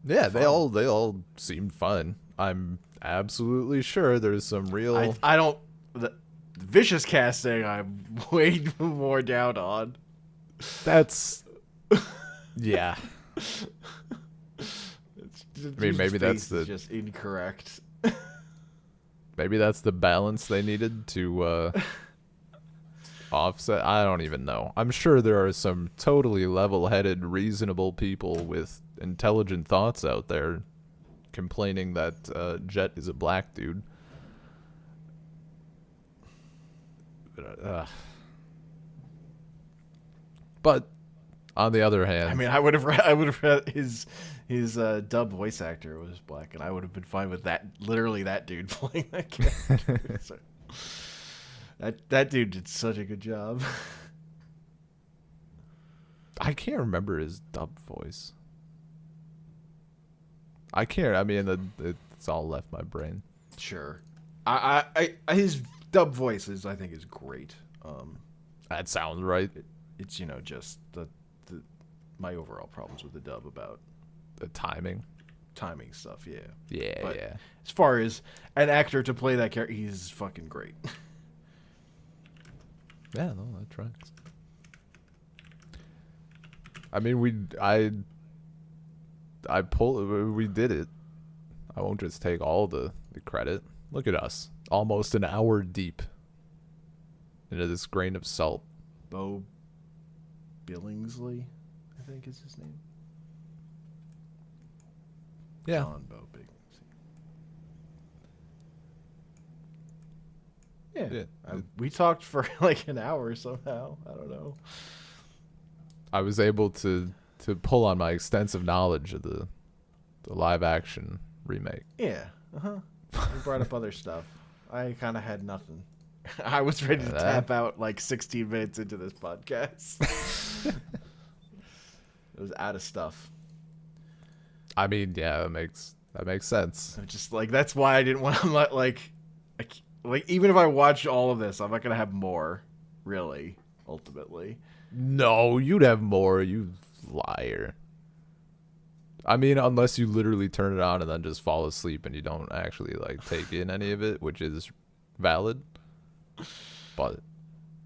yeah, Fun. they all seemed fun. I'm absolutely sure there's some real. I don't the vicious casting. I'm way more down on. That's yeah. I mean, maybe that's just incorrect. Maybe that's the balance they needed to offset. I don't even know. I'm sure there are some totally level-headed, reasonable people with intelligent thoughts out there complaining that Jet is a black dude. But on the other hand, I mean, I would have read his dub voice actor was black, and I would have been fine with that. Literally, that dude playing that character. So, that dude did such a good job. I can't remember his dub voice. I can't. I mean, it's all left my brain. Sure, I his dub voices I think is great. That sounds right. It's just the my overall problems with the dub about The timing stuff. Yeah. Yeah, But yeah. as far as an actor to play that character, he's fucking great. Yeah, no, that tracks. I mean, we did it. I won't just take all the credit. Look at us. Almost an hour deep into this grain of salt. Bo Billingsley, I think is his name. Yeah. John Bo Billingsley. Yeah. We talked for like an hour somehow. I don't know. I was able to pull on my extensive knowledge of the live action remake. Yeah. We brought up other stuff. I kind of had nothing. I was ready to tap out like 16 minutes into this podcast. It was out of stuff. I mean, yeah, that makes sense. I'm just like, that's why I didn't want to like even if I watch all of this, I'm not gonna have more. Really, ultimately. No, you'd have more, you liar. I mean, unless you literally turn it on and then just fall asleep and you don't actually like take in any of it, which is valid. But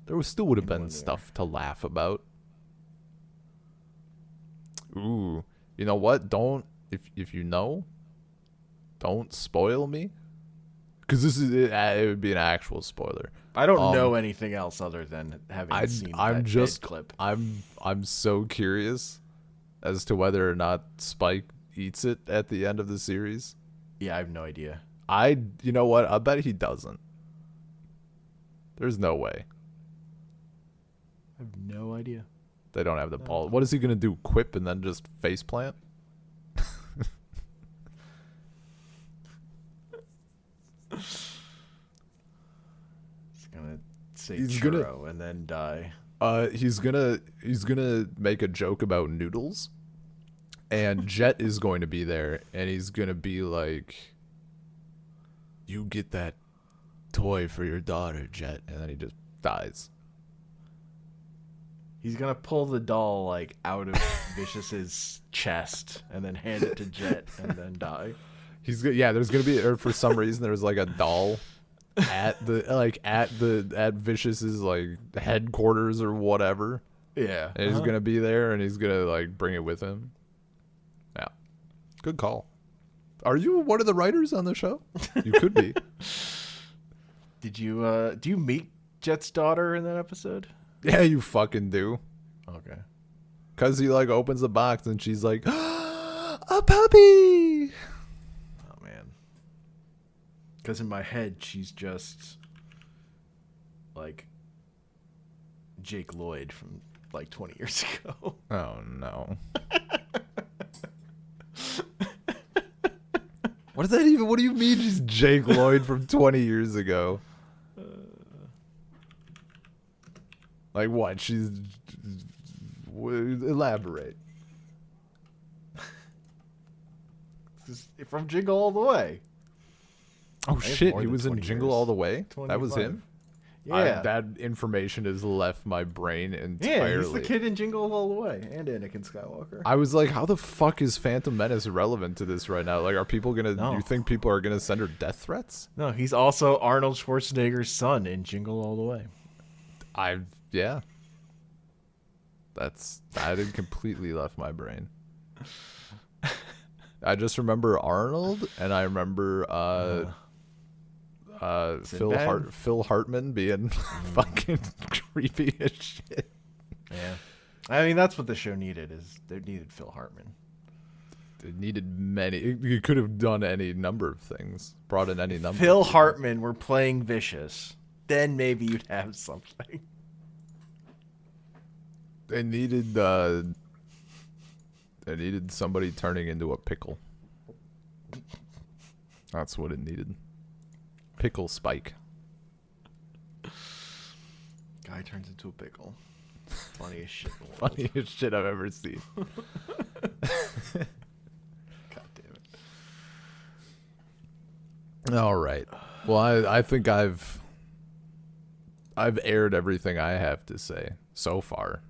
there still would have been stuff to laugh about. Ooh, you know what? Don't if you know, don't spoil me, because this is it would be an actual spoiler. I don't know anything else other than having seen that just clip. I'm so curious as to whether or not Spike eats it at the end of the series. Yeah, I have no idea. You know what? I bet he doesn't. There's no way. I have no idea. They don't have the ball. What is he gonna do? Quip and then just face plant? He's gonna say churro and then die. He's gonna make a joke about noodles, and Jet is going to be there, and he's gonna be like, "You get that toy for your daughter, Jet," and then he just dies. He's gonna pull the doll like out of Vicious's chest and then hand it to Jet and then die. There's gonna be, or for some reason there's like a doll at Vicious's like headquarters or whatever. Yeah. And he's gonna be there and he's gonna like bring it with him. Yeah. Good call. Are you one of the writers on the show? You could be. Do you meet Jet's daughter in that episode? Yeah, you fucking do. Okay. Because he like opens the box and she's like, a puppy. Oh man. Because in my head she's just like Jake Lloyd from like 20 years ago. Oh no. What is that even? What do you mean she's Jake Lloyd from 20 years ago? Like what? She's elaborate. From Jingle All the Way. Oh shit, he was in Jingle years. All the Way? 25. That was him? Yeah. That information has left my brain entirely. Yeah, he's the kid in Jingle All the Way and Anakin Skywalker. I was like, how the fuck is Phantom Menace relevant to this right now? Like, are people gonna? No. You think people are gonna send her death threats? No, he's also Arnold Schwarzenegger's son in Jingle All the Way. Yeah. That had completely left my brain. I just remember Arnold, and I remember Phil Hartman being fucking creepy as shit. Yeah, I mean that's what the show needed. Is they needed Phil Hartman. It needed many. You could have done any number of things. Brought in any number. Phil Hartman were playing vicious, then maybe you'd have something. They needed somebody turning into a pickle. That's what it needed. Pickle Spike. Guy turns into a pickle. Funniest shit in the world. Funniest shit I've ever seen. God damn it. All right. Well, I think I've aired everything I have to say so far.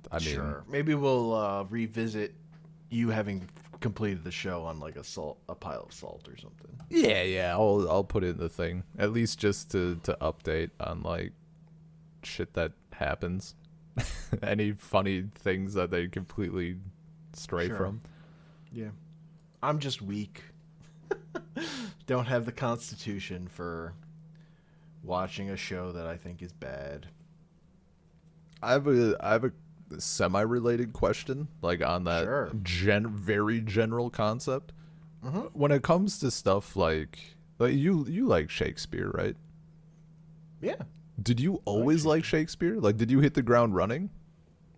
I mean, Sure. Maybe we'll revisit you having completed the show on like a pile of salt or something. yeah, I'll put it in the thing, at least just to update on like shit that happens. Any funny things that they completely stray Sure. from. Yeah. I'm just weak. Don't have the constitution for watching a show that I think is bad. I have a semi-related question, like on that Sure. very general concept. Mm-hmm. When it comes to stuff like you like Shakespeare, right? Yeah. Did you always like Shakespeare? Like, did you hit the ground running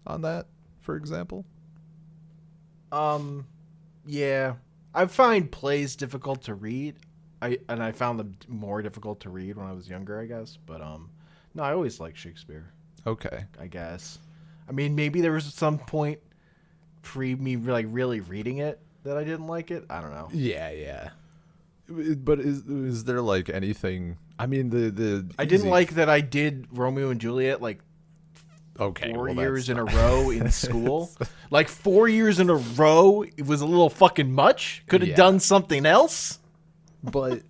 on that, for example? Yeah. I find plays difficult to read. I found them more difficult to read when I was younger, I guess. But no, I always liked Shakespeare. Okay. I guess. I mean, maybe there was some point pre me like really reading it that I didn't like it. I don't know. Yeah. But is there like anything? I mean, I didn't like that I did Romeo and Juliet like 4 years in a row in school. Like 4 years in a row, it was a little fucking much. Could have done something else. But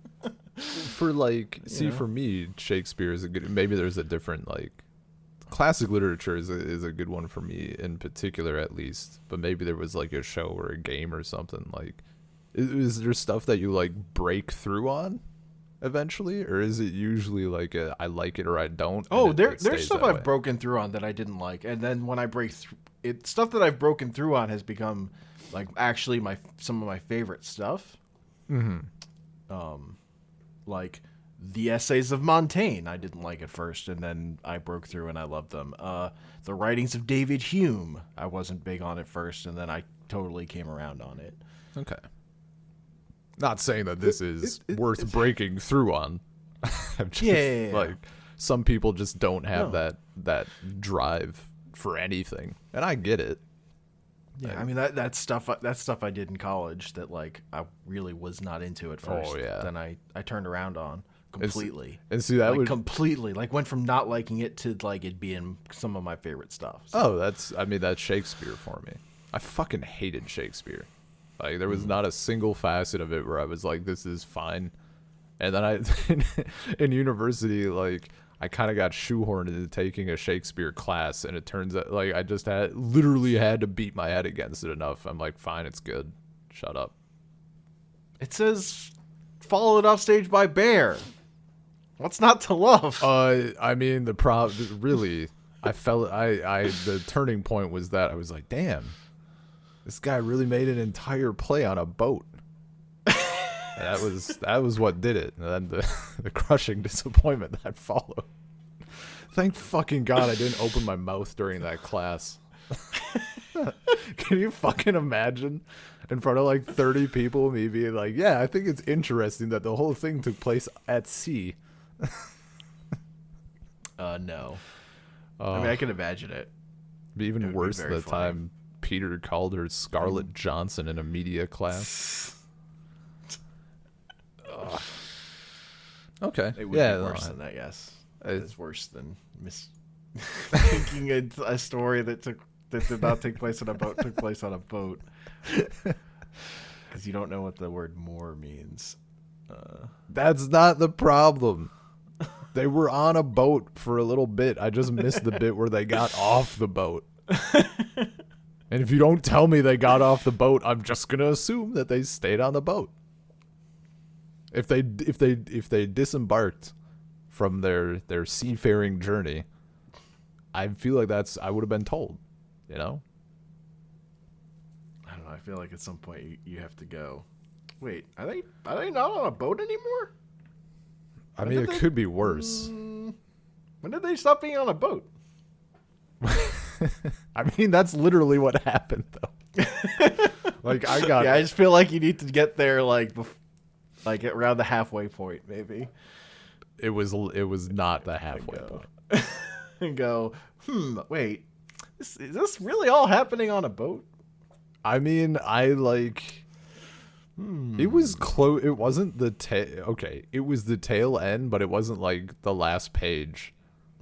for like, for me, Shakespeare is a good. Maybe there's a different like. Classic literature is a good one for me in particular, at least. But maybe there was like a show or a game or something. Like, is there stuff that you like break through on eventually, or is it usually like I like it or I don't? Oh, there's stuff I've broken through on that I didn't like, and then when I break through, stuff that I've broken through on has become like actually some of my favorite stuff. Mm-hmm. Like the essays of Montaigne, I didn't like at first, and then I broke through and I loved them. The writings of David Hume, I wasn't big on at first, and then I totally came around on it. Okay. Not saying that this is worth breaking through on. I'm just, like some people just don't have that drive for anything, and I get it. Yeah, I mean that stuff I did in college that like I really was not into at first. Oh yeah. Then I turned around on completely. And see that like, completely like went from not liking it to like it being some of my favorite stuff. So. Oh, that's Shakespeare for me. I fucking hated Shakespeare. Like there was not a single facet of it where I was like, this is fine. And then in university, like I kind of got shoehorned into taking a Shakespeare class, and it turns out like I just literally had to beat my head against it enough. I'm like, fine, it's good. Shut up. It says followed off stage by Bear. What's not to love? I mean, really, The turning point was that I was like, damn, this guy really made an entire play on a boat. That was what did it. And then the crushing disappointment that followed. Thank fucking God I didn't open my mouth during that class. Can you fucking imagine in front of like 30 people me being like, yeah, I think it's interesting that the whole thing took place at sea. No. I mean, I can imagine it. Be even It would be worse very the funny. time Peter called her Scarlett Johansson in a media class. Okay. It would yeah, be no, worse than that, yes. I- It's worse than thinking a story that did not take place on a boat took place on a boat. Because you don't know what the word "more" means. That's not the problem. They were on a boat for a little bit. I just missed the bit where they got off the boat. And if you don't tell me they got off the boat, I'm just gonna assume that they stayed on the boat. If they disembarked from their seafaring journey, I feel like I would have been told, you know? I don't know. I feel like at some point you have to go. Wait, are they not on a boat anymore? I mean, it could be worse. When did they stop being on a boat? I mean, that's literally what happened, though. Like, I just feel like you need to get there like around the halfway point, maybe. It was not the halfway point. And go, wait, is this really all happening on a boat? I mean, it was close. It wasn't the okay. It was the tail end, but it wasn't like the last page.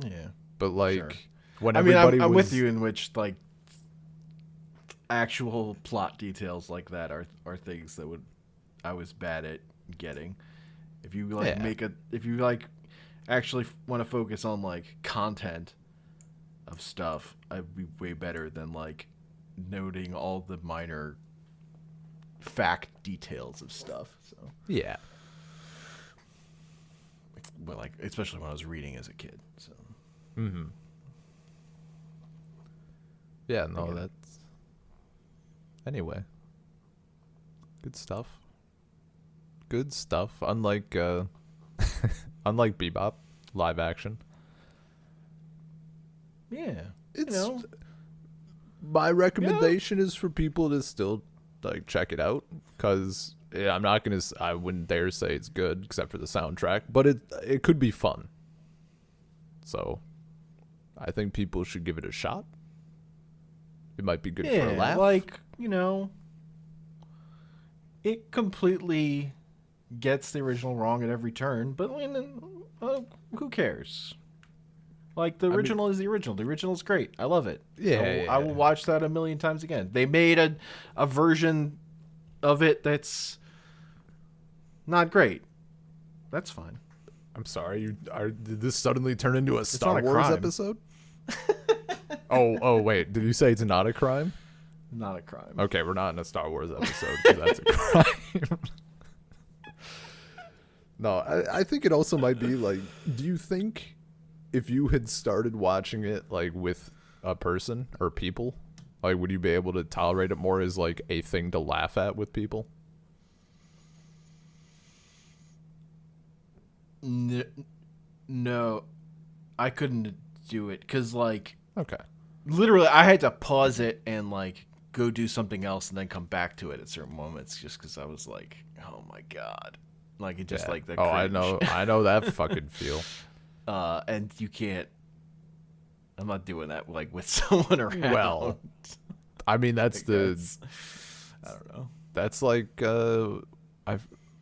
Yeah, But like sure. when I mean, everybody I'm was with you in which like actual plot details like that are things that I was bad at getting. If you like if you like actually want to focus on like content of stuff, I'd be way better than like noting all the minor fact details of stuff. So, yeah. but like especially when I was reading as a kid. So, Yeah, no, that's anyway. Good stuff. Good stuff. Unlike unlike Bebop live action. yeah, It's my recommendation is for people to still like check it out cuz I wouldn't dare say it's good except for the soundtrack, but it could be fun. So, I think people should give it a shot. It might be good for a laugh. Like, it completely gets the original wrong at every turn, but who cares? Like, the original is the original. The original is great. I love it. Yeah, I will watch that a million times again. They made a version of it that's not great. That's fine. I'm sorry. Did this suddenly turn into a Star not a Wars crime. episode? Oh, wait. Did you say it's not a crime? Not a crime. Okay, we're not in a Star Wars episode because that's a crime. No, I think it also might be like, do you think if you had started watching it like with a person or people, like would you be able to tolerate it more as like a thing to laugh at with people? No, I couldn't do it because like Okay. literally I had to pause it and like go do something else and then come back to it at certain moments just because I was like, oh my god, like it just like the I cringe. know that fucking feel. And you can't. I'm not doing that like with someone around. Well, I mean I don't know. That's like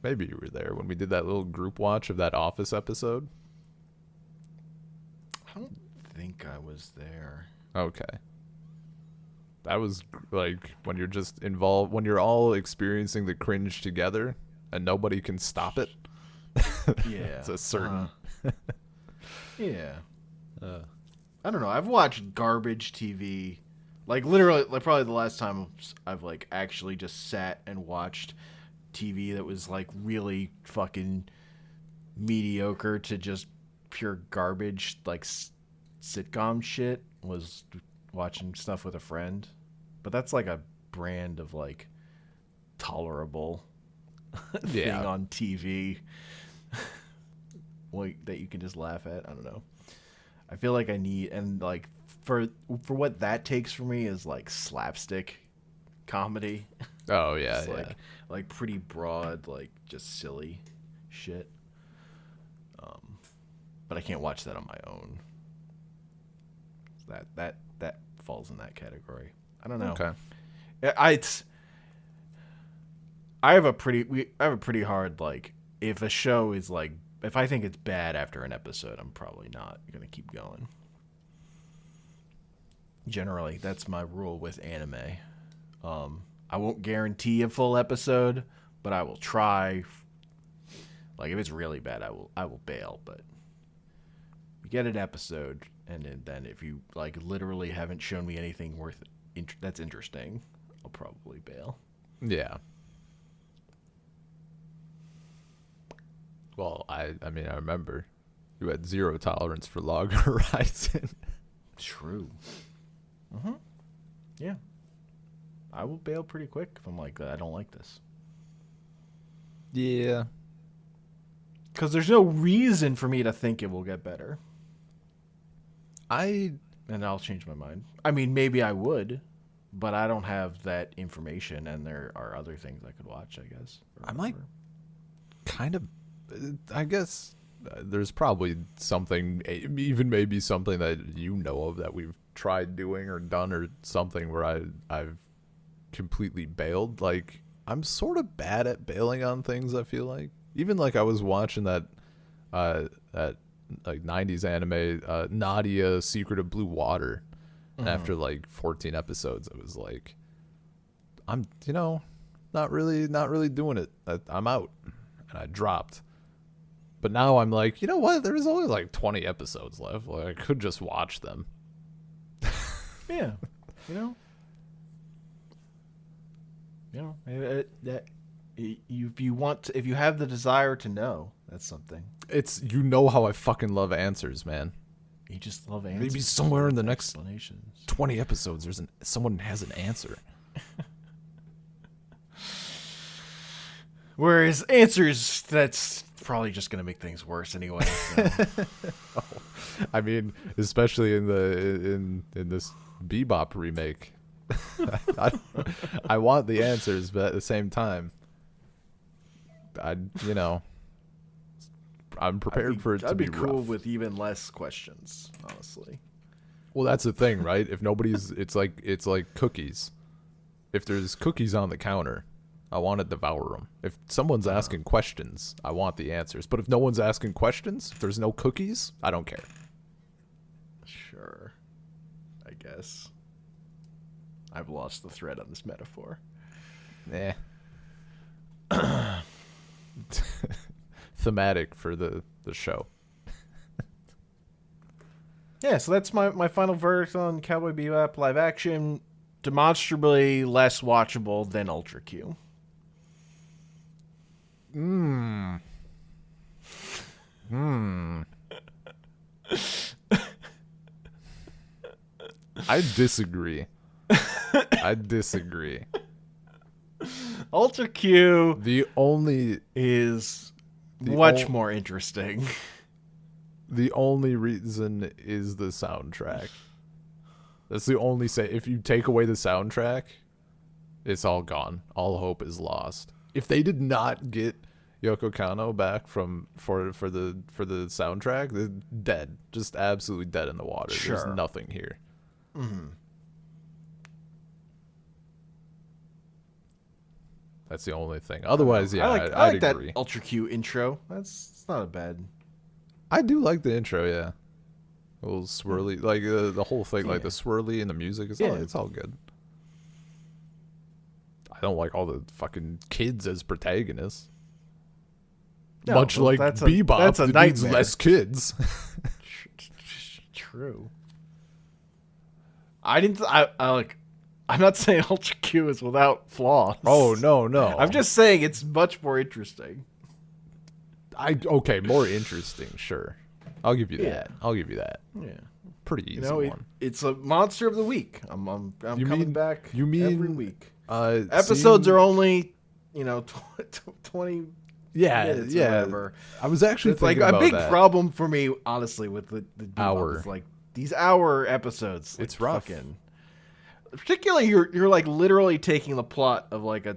maybe you were there when we did that little group watch of that Office episode. I don't think I was there. Okay. That was like when you're just involved, when you're all experiencing the cringe together and nobody can stop it. Yeah. It's a certain. Yeah. I don't know. I've watched garbage TV. Like literally, like probably the last time I've like actually just sat and watched TV that was like really fucking mediocre to just pure garbage, like sitcom shit was watching stuff with a friend, but that's like a brand of like tolerable thing on TV, like that you can just laugh at. I don't know. I feel like I need, and like for what that takes for me is like slapstick comedy. Oh yeah, It's yeah. like pretty broad, like just silly shit. But I can't watch that on my own. That falls in that category. I don't know. Okay. I have a pretty hard, like, if a show is like, if I think it's bad after an episode, I'm probably not gonna keep going. Generally, that's my rule with anime. I won't guarantee a full episode, but I will try. Like, if it's really bad, I will bail. But you get an episode, and then if you like literally haven't shown me anything that's interesting, I'll probably bail. Yeah. Well, I mean, I remember you had 0 tolerance for Log Horizon. True. Yeah. I will bail pretty quick if I'm like, I don't like this. Yeah. Because there's no reason for me to think it will get better. And I'll change my mind. I mean, maybe I would, but I don't have that information, and there are other things I could watch, I guess. I might kind of, I guess there's probably something, even maybe something that you know of that we've tried doing or done or something where I've completely bailed. Like, I'm sort of bad at bailing on things, I feel like. Even like I was watching that like 90s anime, Nadia Secret of Blue Water. And after like 14 episodes, it was like, I'm, not really doing it. I'm out. And I dropped. But now I'm like, you know what? There's only like 20 episodes left. Like, I could just watch them. Yeah. If you have the desire to know, that's something. It's, how I fucking love answers, man. You just love answers. Maybe somewhere in the next explanations. 20 episodes, someone has an answer. Whereas answers, that's probably just going to make things worse anyway. So. I mean, especially in this Bebop remake. I want the answers, but at the same time, I'm prepared for it to be rough. I'd be cool with even less questions, honestly. Well, that's the thing, right? If nobody's, it's like cookies. If there's cookies on the counter, I want to devour them. If someone's asking questions, I want the answers. But if no one's asking questions, if there's no cookies, I don't care. Sure. I guess. I've lost the thread on this metaphor. Eh. Thematic for the show. Yeah, so that's my final verdict on Cowboy Bebop live action. Demonstrably less watchable than Ultra Q. I disagree. Ultra Q The only is much more interesting. The only reason is the soundtrack. That's the only if you take away the soundtrack, it's all gone. All hope is lost. If they did not get Yoko Kanno back for the soundtrack, they're dead. Just absolutely dead in the water. Sure. There's nothing here. Mm-hmm. That's the only thing. Otherwise, yeah, I like agree. That Ultra Q intro. It's not a bad. I do like the intro, yeah. A little swirly, like the whole thing, like the swirly and the music. It's all good. I don't like all the fucking kids as protagonists. No, much like Bebop, that's a nightmare. Needs less kids. True. I'm not saying Ultra Q is without flaws. Oh no. I'm just saying it's much more interesting. More interesting, sure. I'll give you that. Yeah. Pretty easy one. It's a monster of the week. I'm coming back every week. Episodes are only 20 minutes or whatever. I was actually thinking like about a big that. problem for me, honestly, with the Hour. is like these hour episodes. It's rough. Particularly, you're like literally taking the plot of like a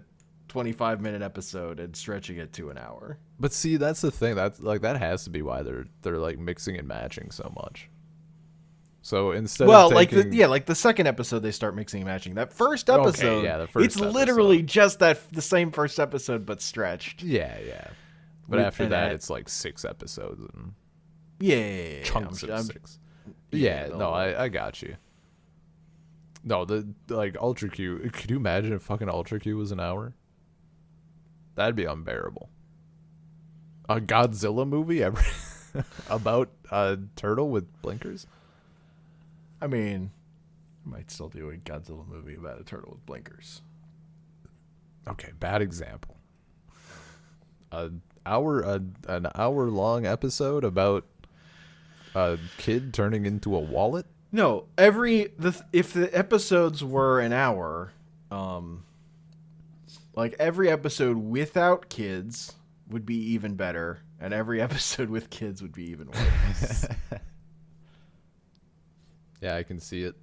25-minute episode and stretching it to an hour. But see, that's the thing. That's like that has to be why they're like mixing and matching so much. So instead of taking... like the second episode they start mixing and matching. That first episode, the first it's episode. literally just the same first episode but stretched. Yeah. But after that, it's like 6 episodes and chunks of 6. I got you. No, like Ultra Q. Could you imagine if fucking Ultra Q was an hour? That'd be unbearable. A Godzilla movie about a turtle with blinkers? I mean, I might still do a Godzilla movie about a turtle with blinkers. Okay, bad example. An hour long episode about a kid turning into a wallet? No, if the episodes were an hour, like every episode without kids would be even better, and every episode with kids would be even worse. Yeah, I can see it.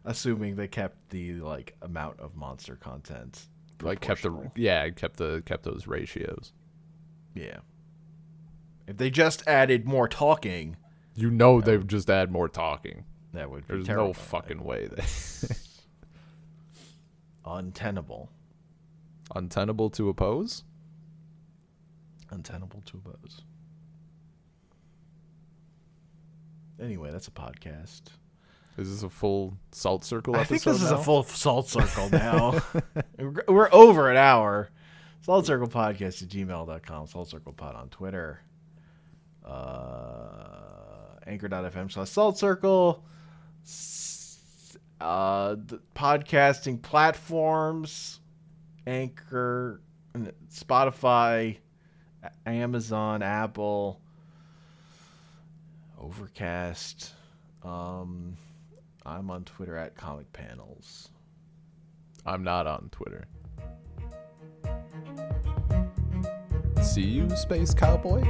Assuming they kept the like amount of monster content, like kept those ratios. Yeah. If they just added more talking, they would just add more talking. That would be There's terrible. no fucking way. Untenable. Untenable to oppose? Untenable to oppose. Anyway, that's a podcast. Is this a full Salt Circle episode? I think this is now? a full Salt Circle now. We're over an hour. SaltCirclePodcast@gmail.com. SaltCirclePod on Twitter. Anchor.fm/SaltCircle. The podcasting platforms. Anchor, Spotify, Amazon, Apple, Overcast. I'm on Twitter @ComicPanels. I'm not on Twitter. See you, Space Cowboy.